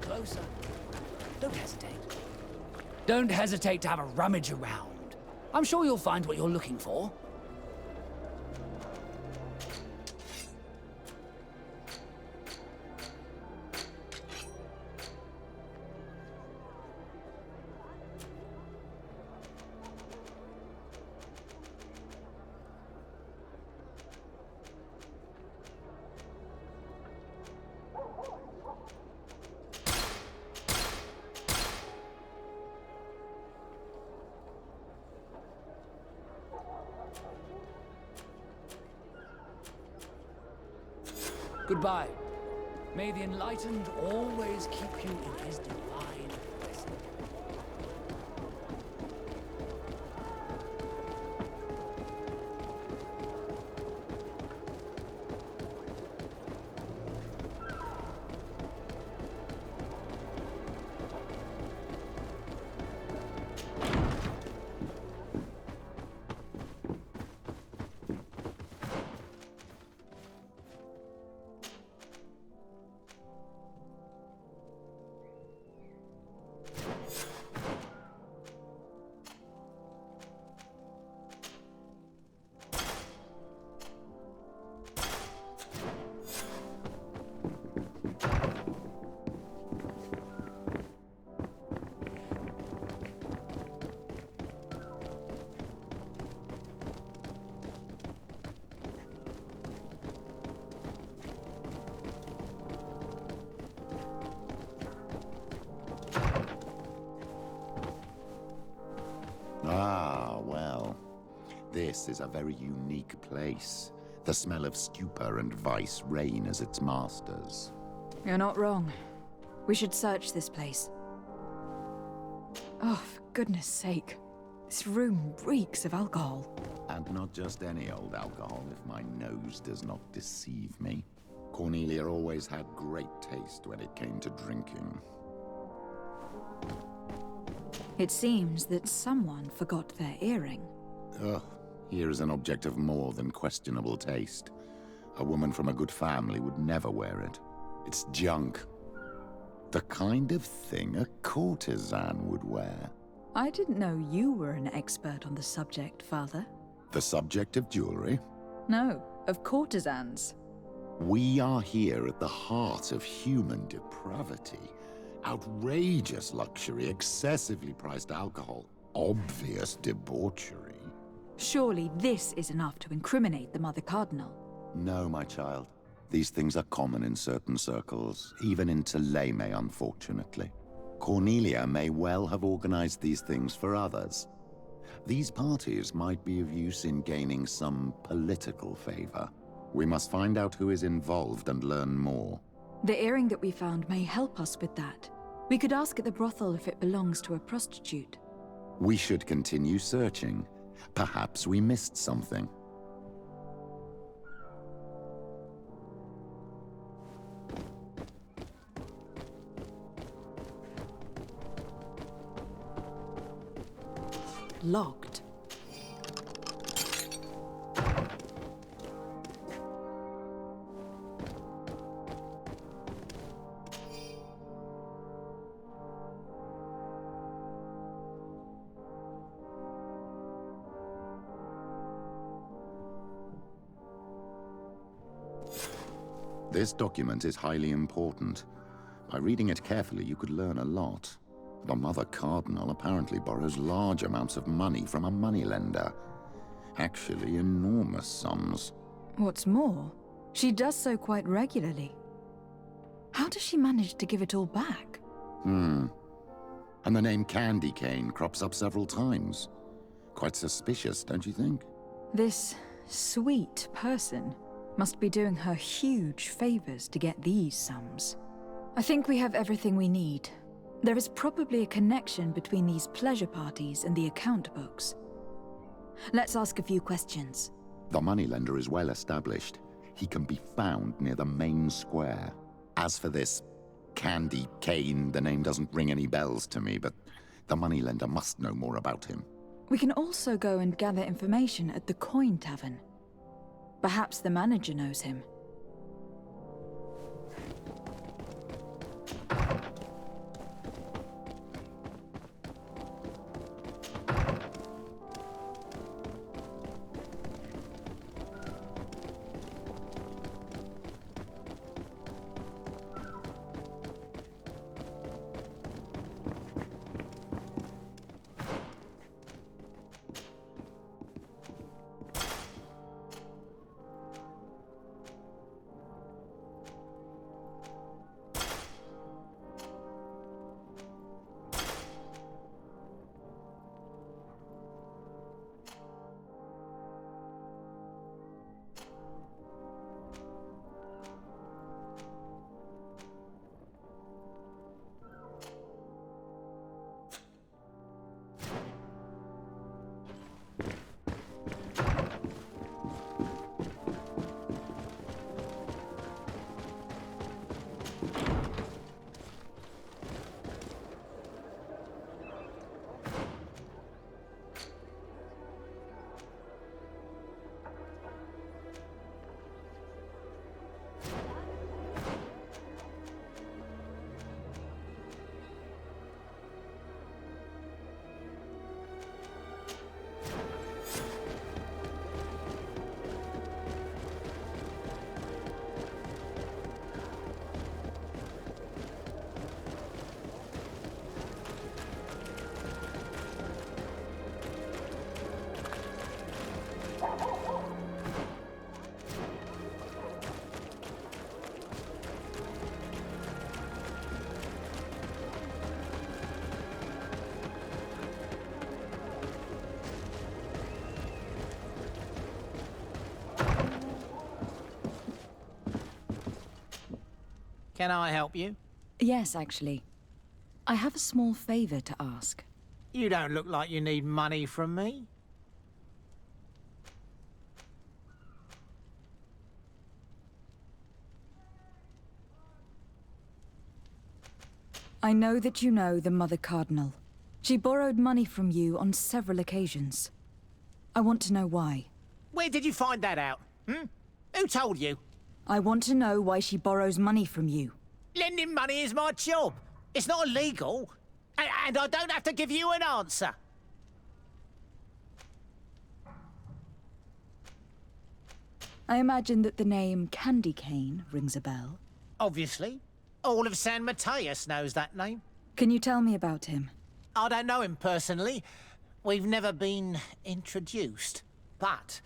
Closer. Don't hesitate. Don't hesitate to have a rummage around. I'm sure you'll find what you're looking for. Goodbye. May the Enlightened always keep you in his divine presence. Ah, well. This is a very unique place. The smell of stupor and vice reign as its masters. You're not wrong. We should search this place. Oh, for goodness sake. This room reeks of alcohol. And not just any old alcohol, if my nose does not deceive me. Cornelia always had great taste when it came to drinking. It seems that someone forgot their earring. Ugh, here is an object of more than questionable taste. A woman from a good family would never wear it. It's junk. The kind of thing a courtesan would wear. I didn't know you were an expert on the subject, Father. The subject of jewelry? No, of courtesans. We are here at the heart of human depravity. Outrageous luxury, excessively priced alcohol, obvious debauchery. Surely this is enough to incriminate the Mother Cardinal. No, my child. These things are common in certain circles, even in Thélème, unfortunately. Cornelia may well have organized these things for others. These parties might be of use in gaining some political favor. We must find out who is involved and learn more. The earring that we found may help us with that. We could ask at the brothel if it belongs to a prostitute. We should continue searching. Perhaps we missed something. Locked. This document is highly important. By reading it carefully, you could learn a lot. The Mother Cardinal apparently borrows large amounts of money from a moneylender. Actually, enormous sums. What's more, she does so quite regularly. How does she manage to give it all back? And the name Candy Cane crops up several times. Quite suspicious, don't you think? This sweet person must be doing her huge favors to get these sums. I think we have everything we need. There is probably a connection between these pleasure parties and the account books. Let's ask a few questions. The moneylender is well established. He can be found near the main square. As for this Candy Cane, the name doesn't ring any bells to me, but the moneylender must know more about him. We can also go and gather information at the Coin Tavern. Perhaps the manager knows him. Can I help you? Yes, actually. I have a small favor to ask. You don't look like you need money from me. I know that you know the Mother Cardinal. She borrowed money from you on several occasions. I want to know why. Where did you find that out? Who told you? I want to know why she borrows money from you. Lending money is my job. It's not illegal. And I don't have to give you an answer. I imagine that the name Candy Cane rings a bell. Obviously. All of San Mateus knows that name. Can you tell me about him? I don't know him personally. We've never been introduced. But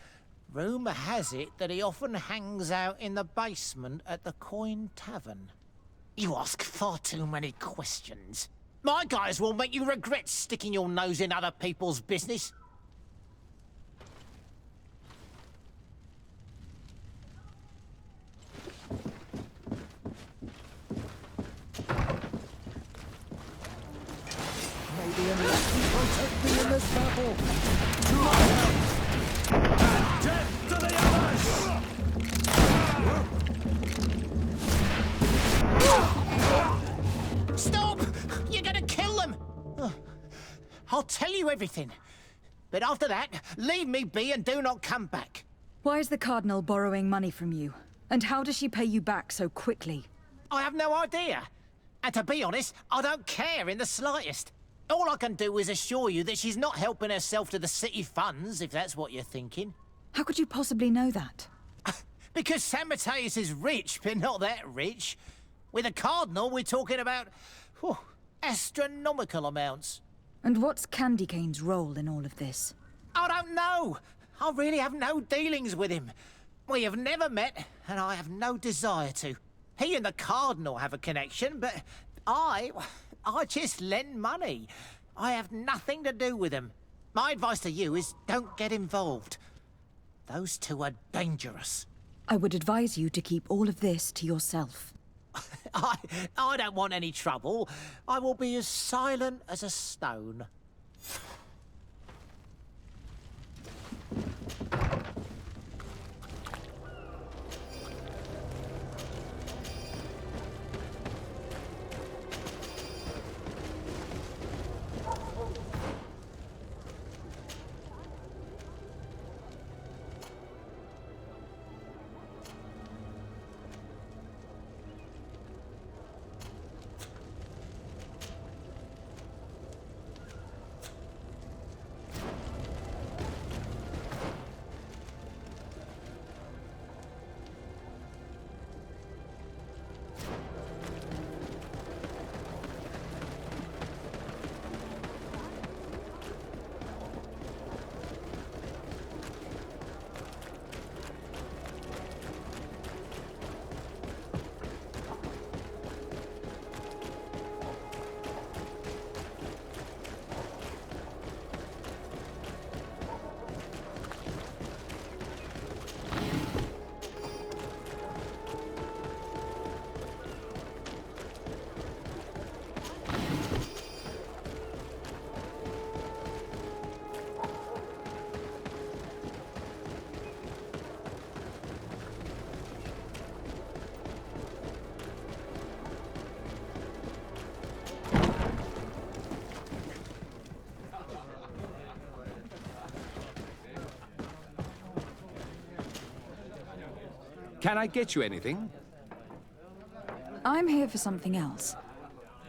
rumour has it that he often hangs out in the basement at the Coin Tavern. You ask far too many questions. My guys will make you regret sticking your nose in other people's business. May the enlightened protect me in this battle. To my help! And death to the others! Stop! You're gonna kill them! I'll tell you everything. But after that, leave me be and do not come back. Why is the Cardinal borrowing money from you? And how does she pay you back so quickly? I have no idea. And to be honest, I don't care in the slightest. All I can do is assure you that she's not helping herself to the city funds, if that's what you're thinking. How could you possibly know that? Because San Mateus is rich, but not that rich. With a Cardinal, we're talking about astronomical amounts. And what's Candy Cane's role in all of this? I don't know. I really have no dealings with him. We have never met, and I have no desire to. He and the Cardinal have a connection, but I just lend money. I have nothing to do with him. My advice to you is don't get involved. Those two are dangerous. I would advise you to keep all of this to yourself. I don't want any trouble. I will be as silent as a stone. Can I get you anything? I'm here for something else.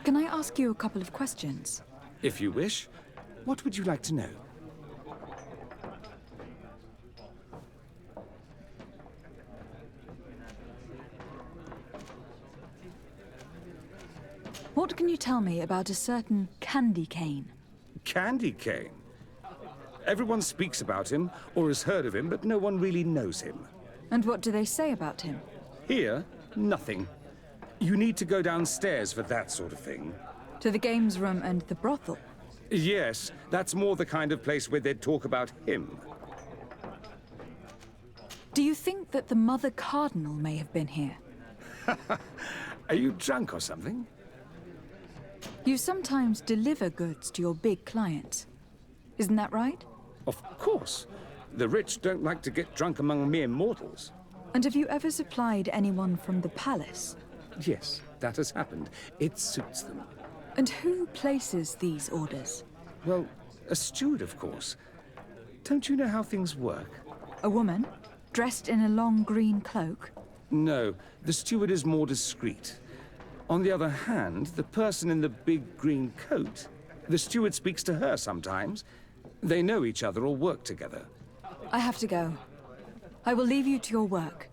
Can I ask you a couple of questions? If you wish. What would you like to know? What can you tell me about a certain Candy Cane? Candy Cane? Everyone speaks about him, or has heard of him, but no one really knows him. And what do they say about him? Here, nothing. You need to go downstairs for that sort of thing. To the games room and the brothel? Yes, that's more the kind of place where they'd talk about him. Do you think that the Mother Cardinal may have been here? Are you drunk or something? You sometimes deliver goods to your big clients. Isn't that right? Of course. The rich don't like to get drunk among mere mortals. And have you ever supplied anyone from the palace? Yes, that has happened. It suits them. And who places these orders? Well, a steward, of course. Don't you know how things work? A woman? Dressed in a long green cloak? No, the steward is more discreet. On the other hand, the person in the big green coat, the steward speaks to her sometimes. They know each other or work together. I have to go. I will leave you to your work.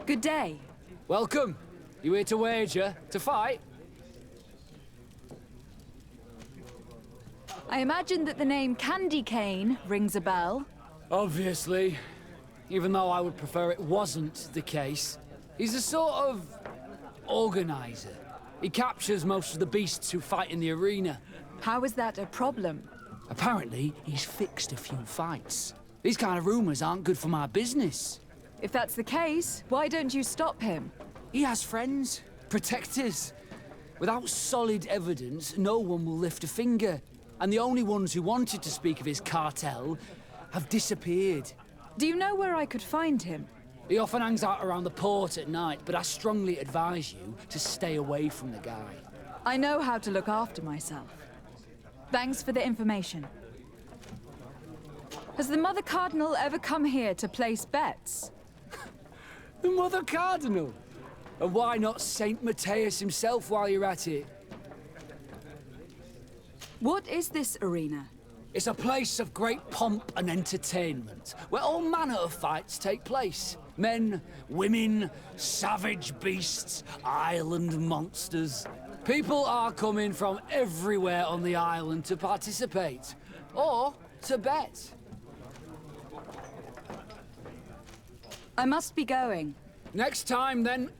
Good day. Welcome. You here to wager? To fight? I imagine that the name Candy Cane rings a bell. Obviously. Even though I would prefer it wasn't the case. He's a sort of organizer. He captures most of the beasts who fight in the arena. How is that a problem? Apparently, he's fixed a few fights. These kind of rumors aren't good for my business. If that's the case, why don't you stop him? He has friends, protectors. Without solid evidence, no one will lift a finger. And the only ones who wanted to speak of his cartel have disappeared. Do you know where I could find him? He often hangs out around the port at night, but I strongly advise you to stay away from the guy. I know how to look after myself. Thanks for the information. Has the Mother Cardinal ever come here to place bets? The Mother Cardinal? And why not Saint Matthias himself while you're at it? What is this arena? It's a place of great pomp and entertainment, where all manner of fights take place. Men, women, savage beasts, island monsters. People are coming from everywhere on the island to participate, or to bet. I must be going. Next time, then.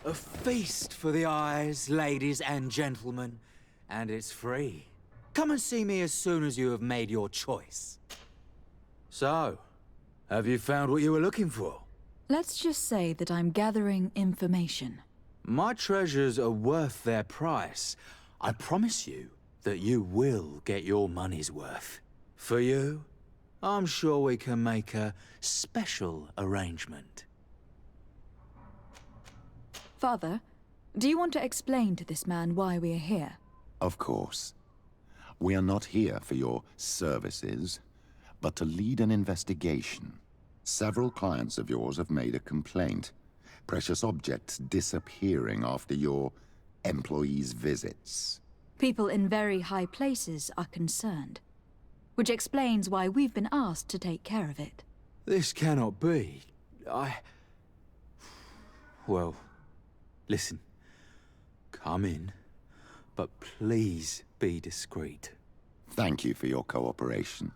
A feast for the eyes, ladies and gentlemen, and it's free. Come and see me as soon as you have made your choice. So, have you found what you were looking for? Let's just say that I'm gathering information. My treasures are worth their price. I promise you that you will get your money's worth. For you, I'm sure we can make a special arrangement. Father, do you want to explain to this man why we are here? Of course. We are not here for your services, but to lead an investigation. Several clients of yours have made a complaint. Precious objects disappearing after your employees' visits. People in very high places are concerned, which explains why we've been asked to take care of it. This cannot be. Well, listen. Come in, but please be discreet. Thank you for your cooperation.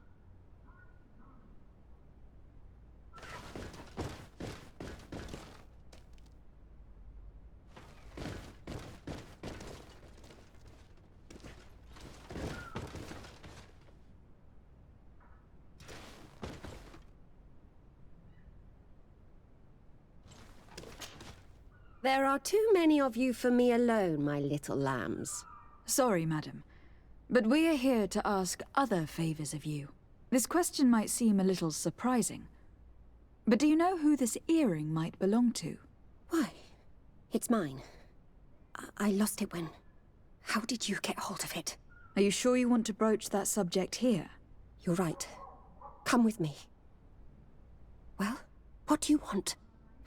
There are too many of you for me alone, my little lambs. Sorry, madam, but we are here to ask other favors of you. This question might seem a little surprising, but do you know who this earring might belong to? Why? It's mine. I lost it when... How did you get hold of it? Are you sure you want to broach that subject here? You're right. Come with me. Well, what do you want?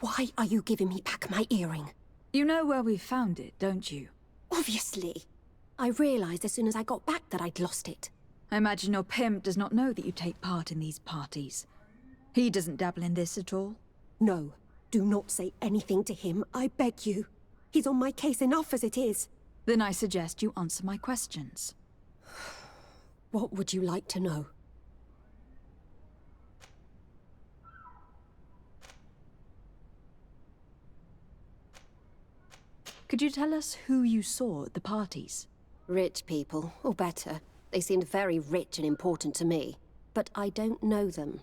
Why are you giving me back my earring? You know where we found it, don't you? Obviously. I realized as soon as I got back that I'd lost it. I imagine your pimp does not know that you take part in these parties. He doesn't dabble in this at all? No. Do not say anything to him, I beg you. He's on my case enough as it is. Then I suggest you answer my questions. What would you like to know? Could you you tell us who you saw at the parties? Rich people, or better. They seemed very rich and important to me. But I don't know them.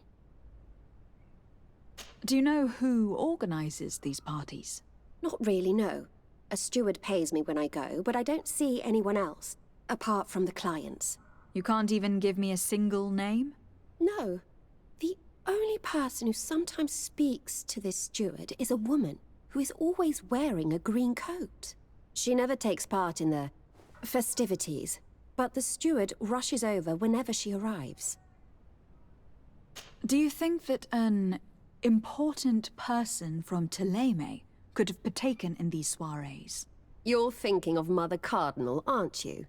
Do you know who organizes these parties? Not really, no. A steward pays me when I go, but I don't see anyone else, apart from the clients. You can't even give me a single name? No. The only person who sometimes speaks to this steward is a woman who is always wearing a green coat. She never takes part in the festivities, but the steward rushes over whenever she arrives. Do you think that an important person from Thélème could have partaken in these soirees? You're thinking of Mother Cardinal, aren't you?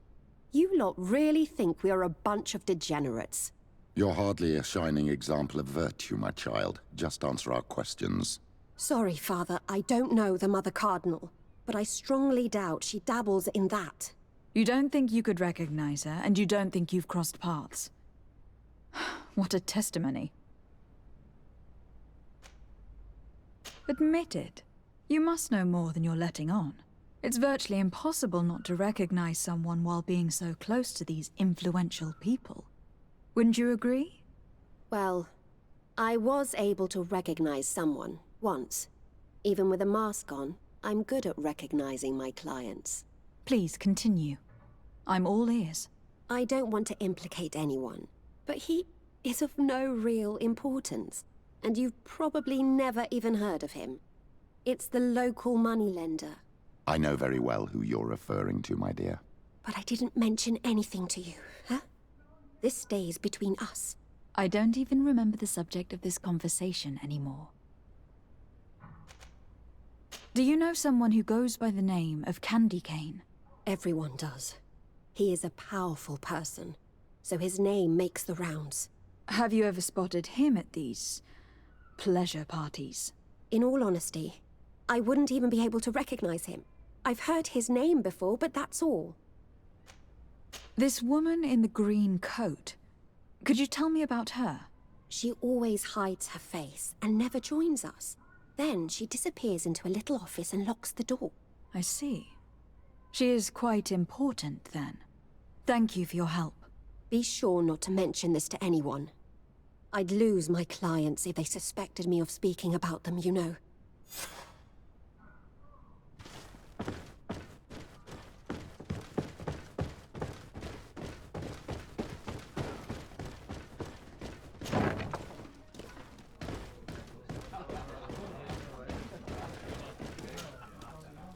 You lot really think we are a bunch of degenerates. You're hardly a shining example of virtue, my child. Just answer our questions. Sorry, Father, I don't know the Mother Cardinal, but I strongly doubt she dabbles in that. You don't think you could recognize her, and you don't think you've crossed paths. What a testimony. Admit it. You must know more than you're letting on. It's virtually impossible not to recognize someone while being so close to these influential people. Wouldn't you agree? Well, I was able to recognize someone, once. Even with a mask on, I'm good at recognizing my clients. Please continue. I'm all ears. I don't want to implicate anyone, but he is of no real importance, and you've probably never even heard of him. It's the local moneylender. I know very well who you're referring to, my dear. But I didn't mention anything to you, huh? This stays between us. I don't even remember the subject of this conversation anymore. Do you know someone who goes by the name of Candy Cane? Everyone does. He is a powerful person, so his name makes the rounds. Have you ever spotted him at these pleasure parties? In all honesty, I wouldn't even be able to recognize him. I've heard his name before, but that's all. This woman in the green coat, could you tell me about her? She always hides her face and never joins us. Then she disappears into a little office and locks the door. I see. She is quite important, then. Thank you for your help. Be sure not to mention this to anyone. I'd lose my clients if they suspected me of speaking about them, you know.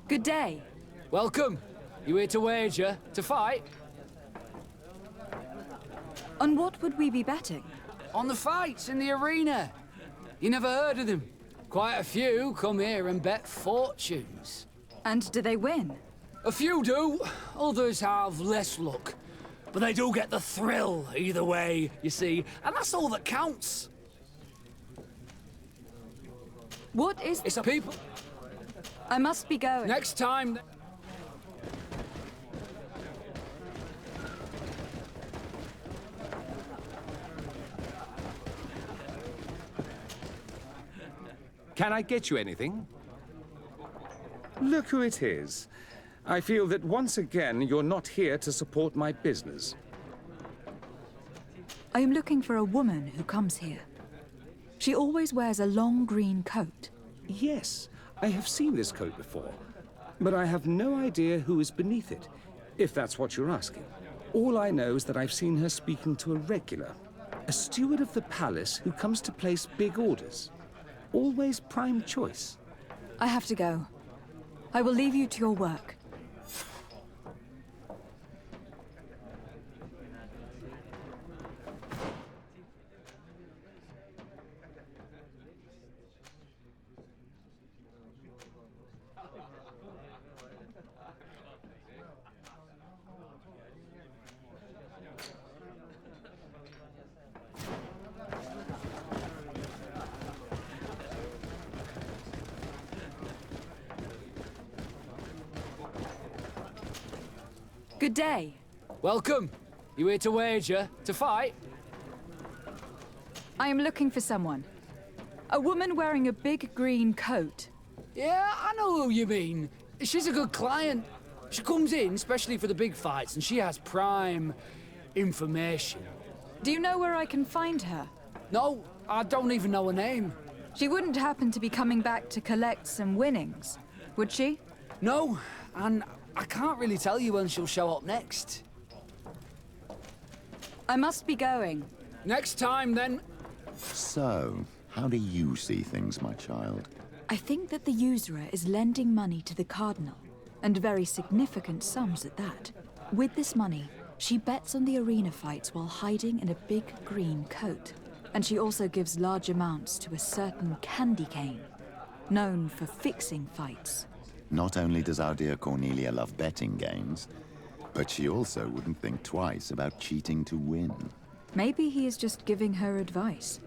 Good day. Welcome. You here to wager? To fight? On what would we be betting? On the fights in the arena. You never heard of them? Quite a few come here and bet fortunes. And do they win? A few do. Others have less luck. But they do get the thrill either way, you see. And that's all that counts. What is... It's a people... I must be going. Next time... Can I get you anything? Look who it is. I feel that once again you're not here to support my business. I am looking for a woman who comes here. She always wears a long green coat. Yes, I have seen this coat before, but I have no idea who is beneath it, if that's what you're asking. All I know is that I've seen her speaking to a regular, a steward of the palace who comes to place big orders. Always prime choice. I have to go. I will leave you to your work. Good day. Welcome. You here to wager? To fight? I am looking for someone. A woman wearing a big green coat. Yeah, I know who you mean. She's a good client. She comes in, especially for the big fights, and she has prime information. Do you know where I can find her? No, I don't even know her name. She wouldn't happen to be coming back to collect some winnings, would she? No, and I can't really tell you when she'll show up next. I must be going. Next time, then. So, how do you see things, my child? I think that the usurer is lending money to the Cardinal, and very significant sums at that. With this money, she bets on the arena fights while hiding in a big green coat. And she also gives large amounts to a certain Candy Cane, known for fixing fights. Not only does our dear Cornelia love betting games, but she also wouldn't think twice about cheating to win. Maybe he is just giving her advice.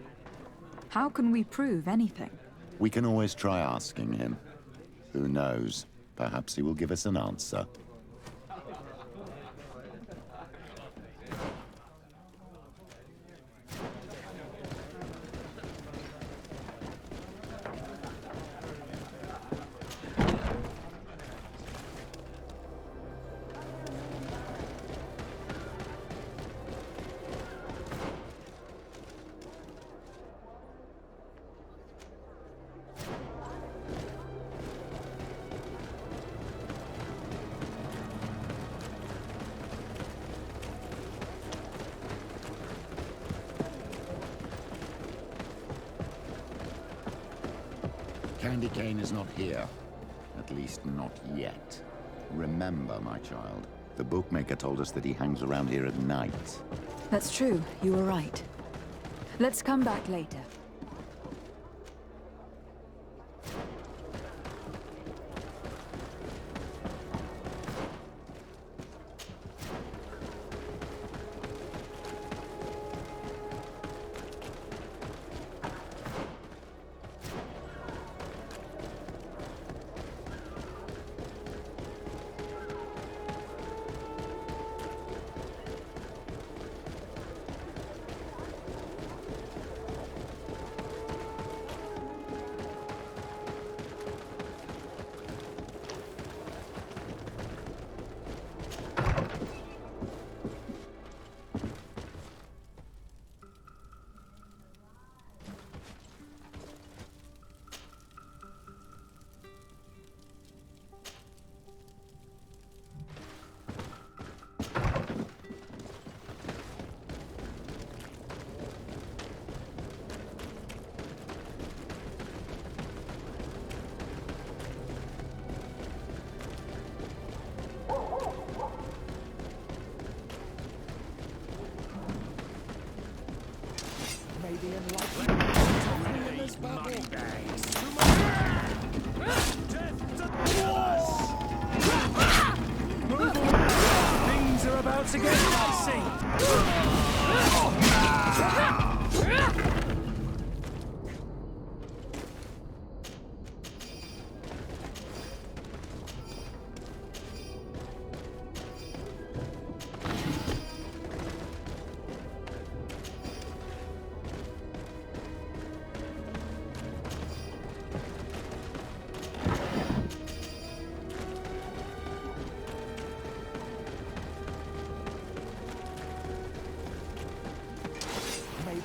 How can we prove anything? We can always try asking him. Who knows? Perhaps he will give us an answer. Candy Cane is not here. At least not yet. Remember, my child, the bookmaker told us that he hangs around here at night. That's true, you were right. Let's come back later. Things are about to get dicey.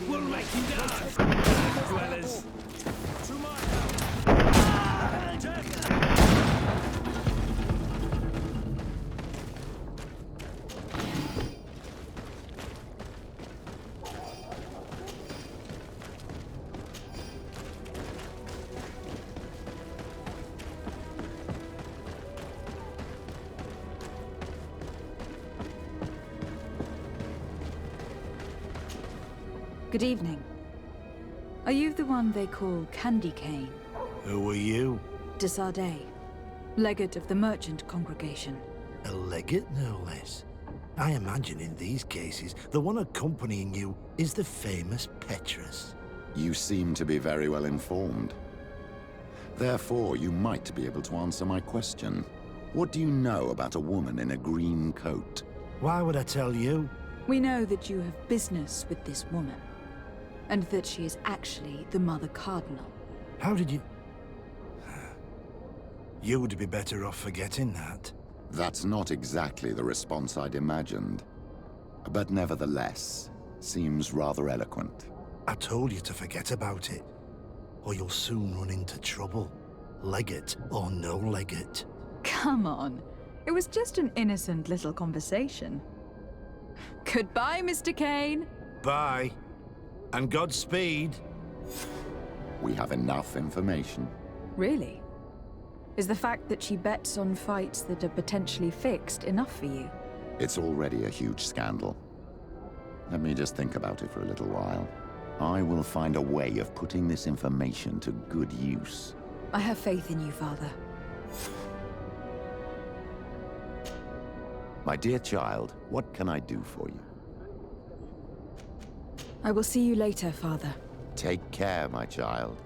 We'll make you die, dwellers. To my Good evening. Are you the one they call Candy Cane? Who are you? Desardet, legate of the merchant congregation. A legate, no less. I imagine in these cases, the one accompanying you is the famous Petrus. You seem to be very well informed. Therefore, you might be able to answer my question. What do you know about a woman in a green coat? Why would I tell you? We know that you have business with this woman, and that she is actually the Mother Cardinal. How did you... You'd be better off forgetting that. That's not exactly the response I'd imagined. But nevertheless, seems rather eloquent. I told you to forget about it, or you'll soon run into trouble. Legate or no legate. Come on. It was just an innocent little conversation. Goodbye, Mr. Kane. Bye. And Godspeed. We have enough information. Really? Is the fact that she bets on fights that are potentially fixed enough for you? It's already a huge scandal. Let me just think about it for a little while. I will find a way of putting this information to good use. I have faith in you, Father. My dear child, what can I do for you? I will see you later, Father. Take care, my child.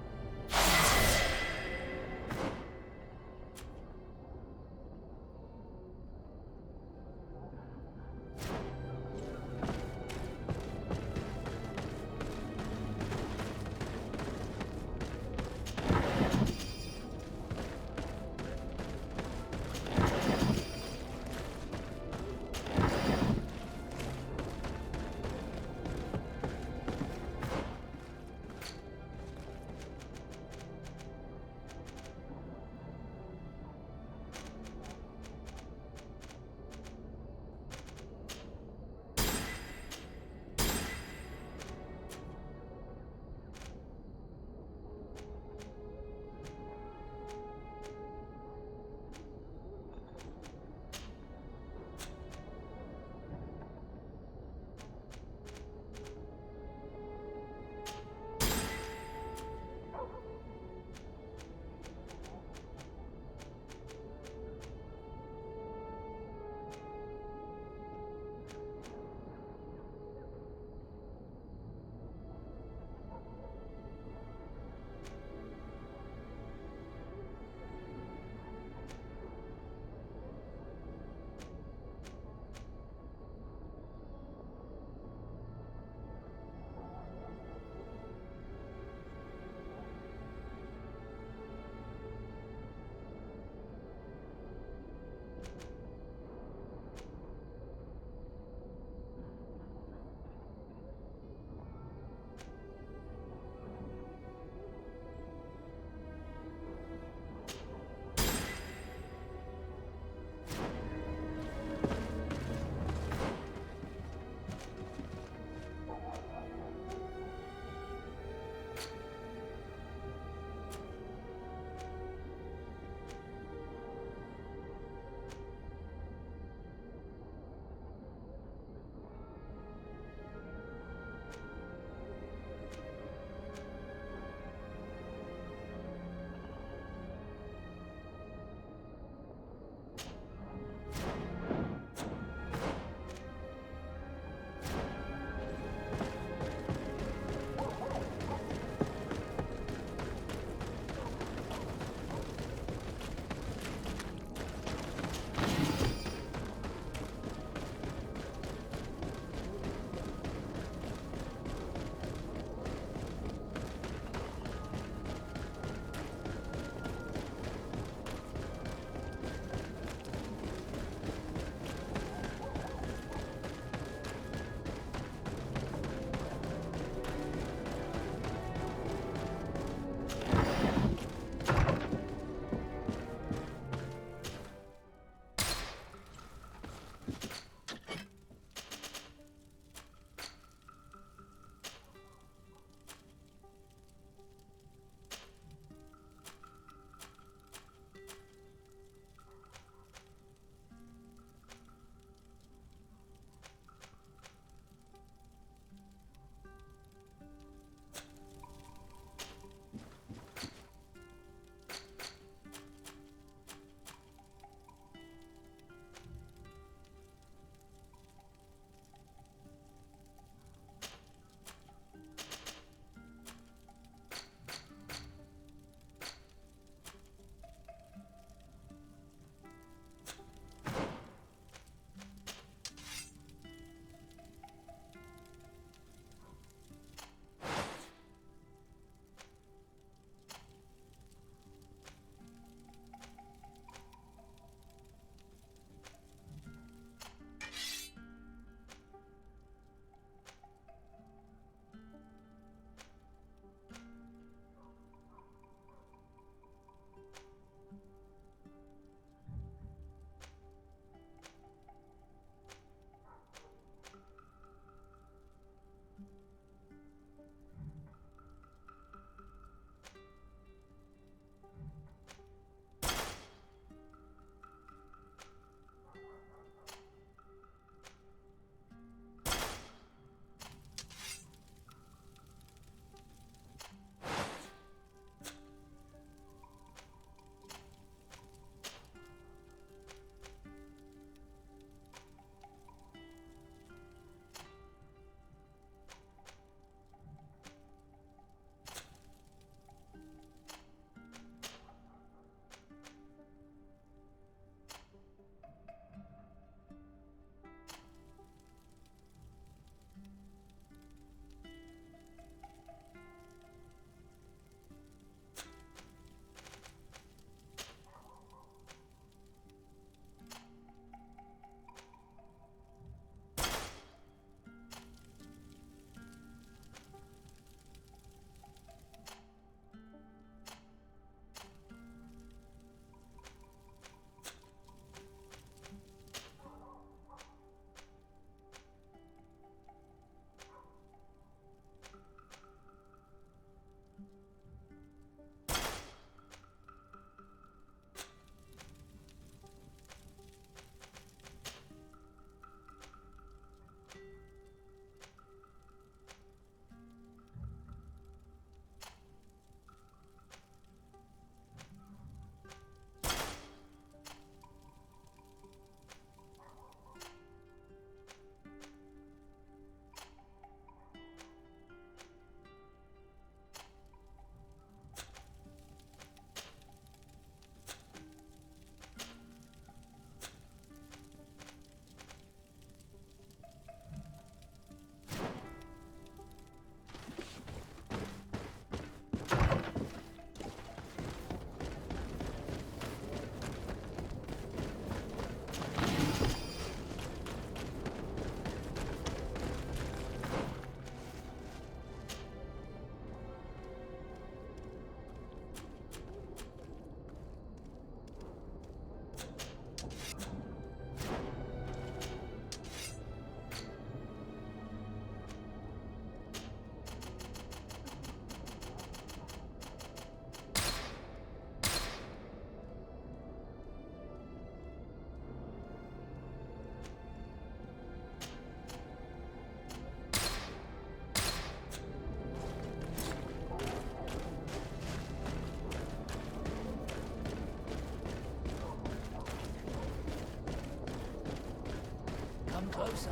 closer.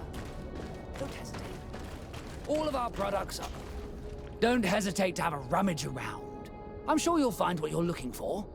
Don't hesitate. All of our products are... Don't hesitate to have a rummage around. I'm sure you'll find what you're looking for.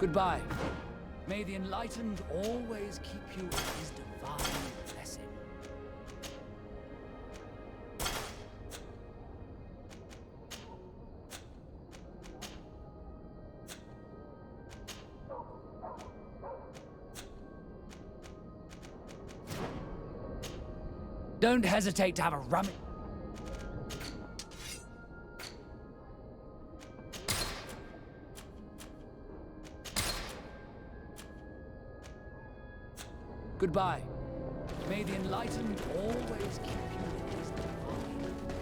Goodbye. May the Enlightened always keep you in his divine blessing. Don't hesitate to have a rummage. Goodbye. May the Enlightened always keep you in his divine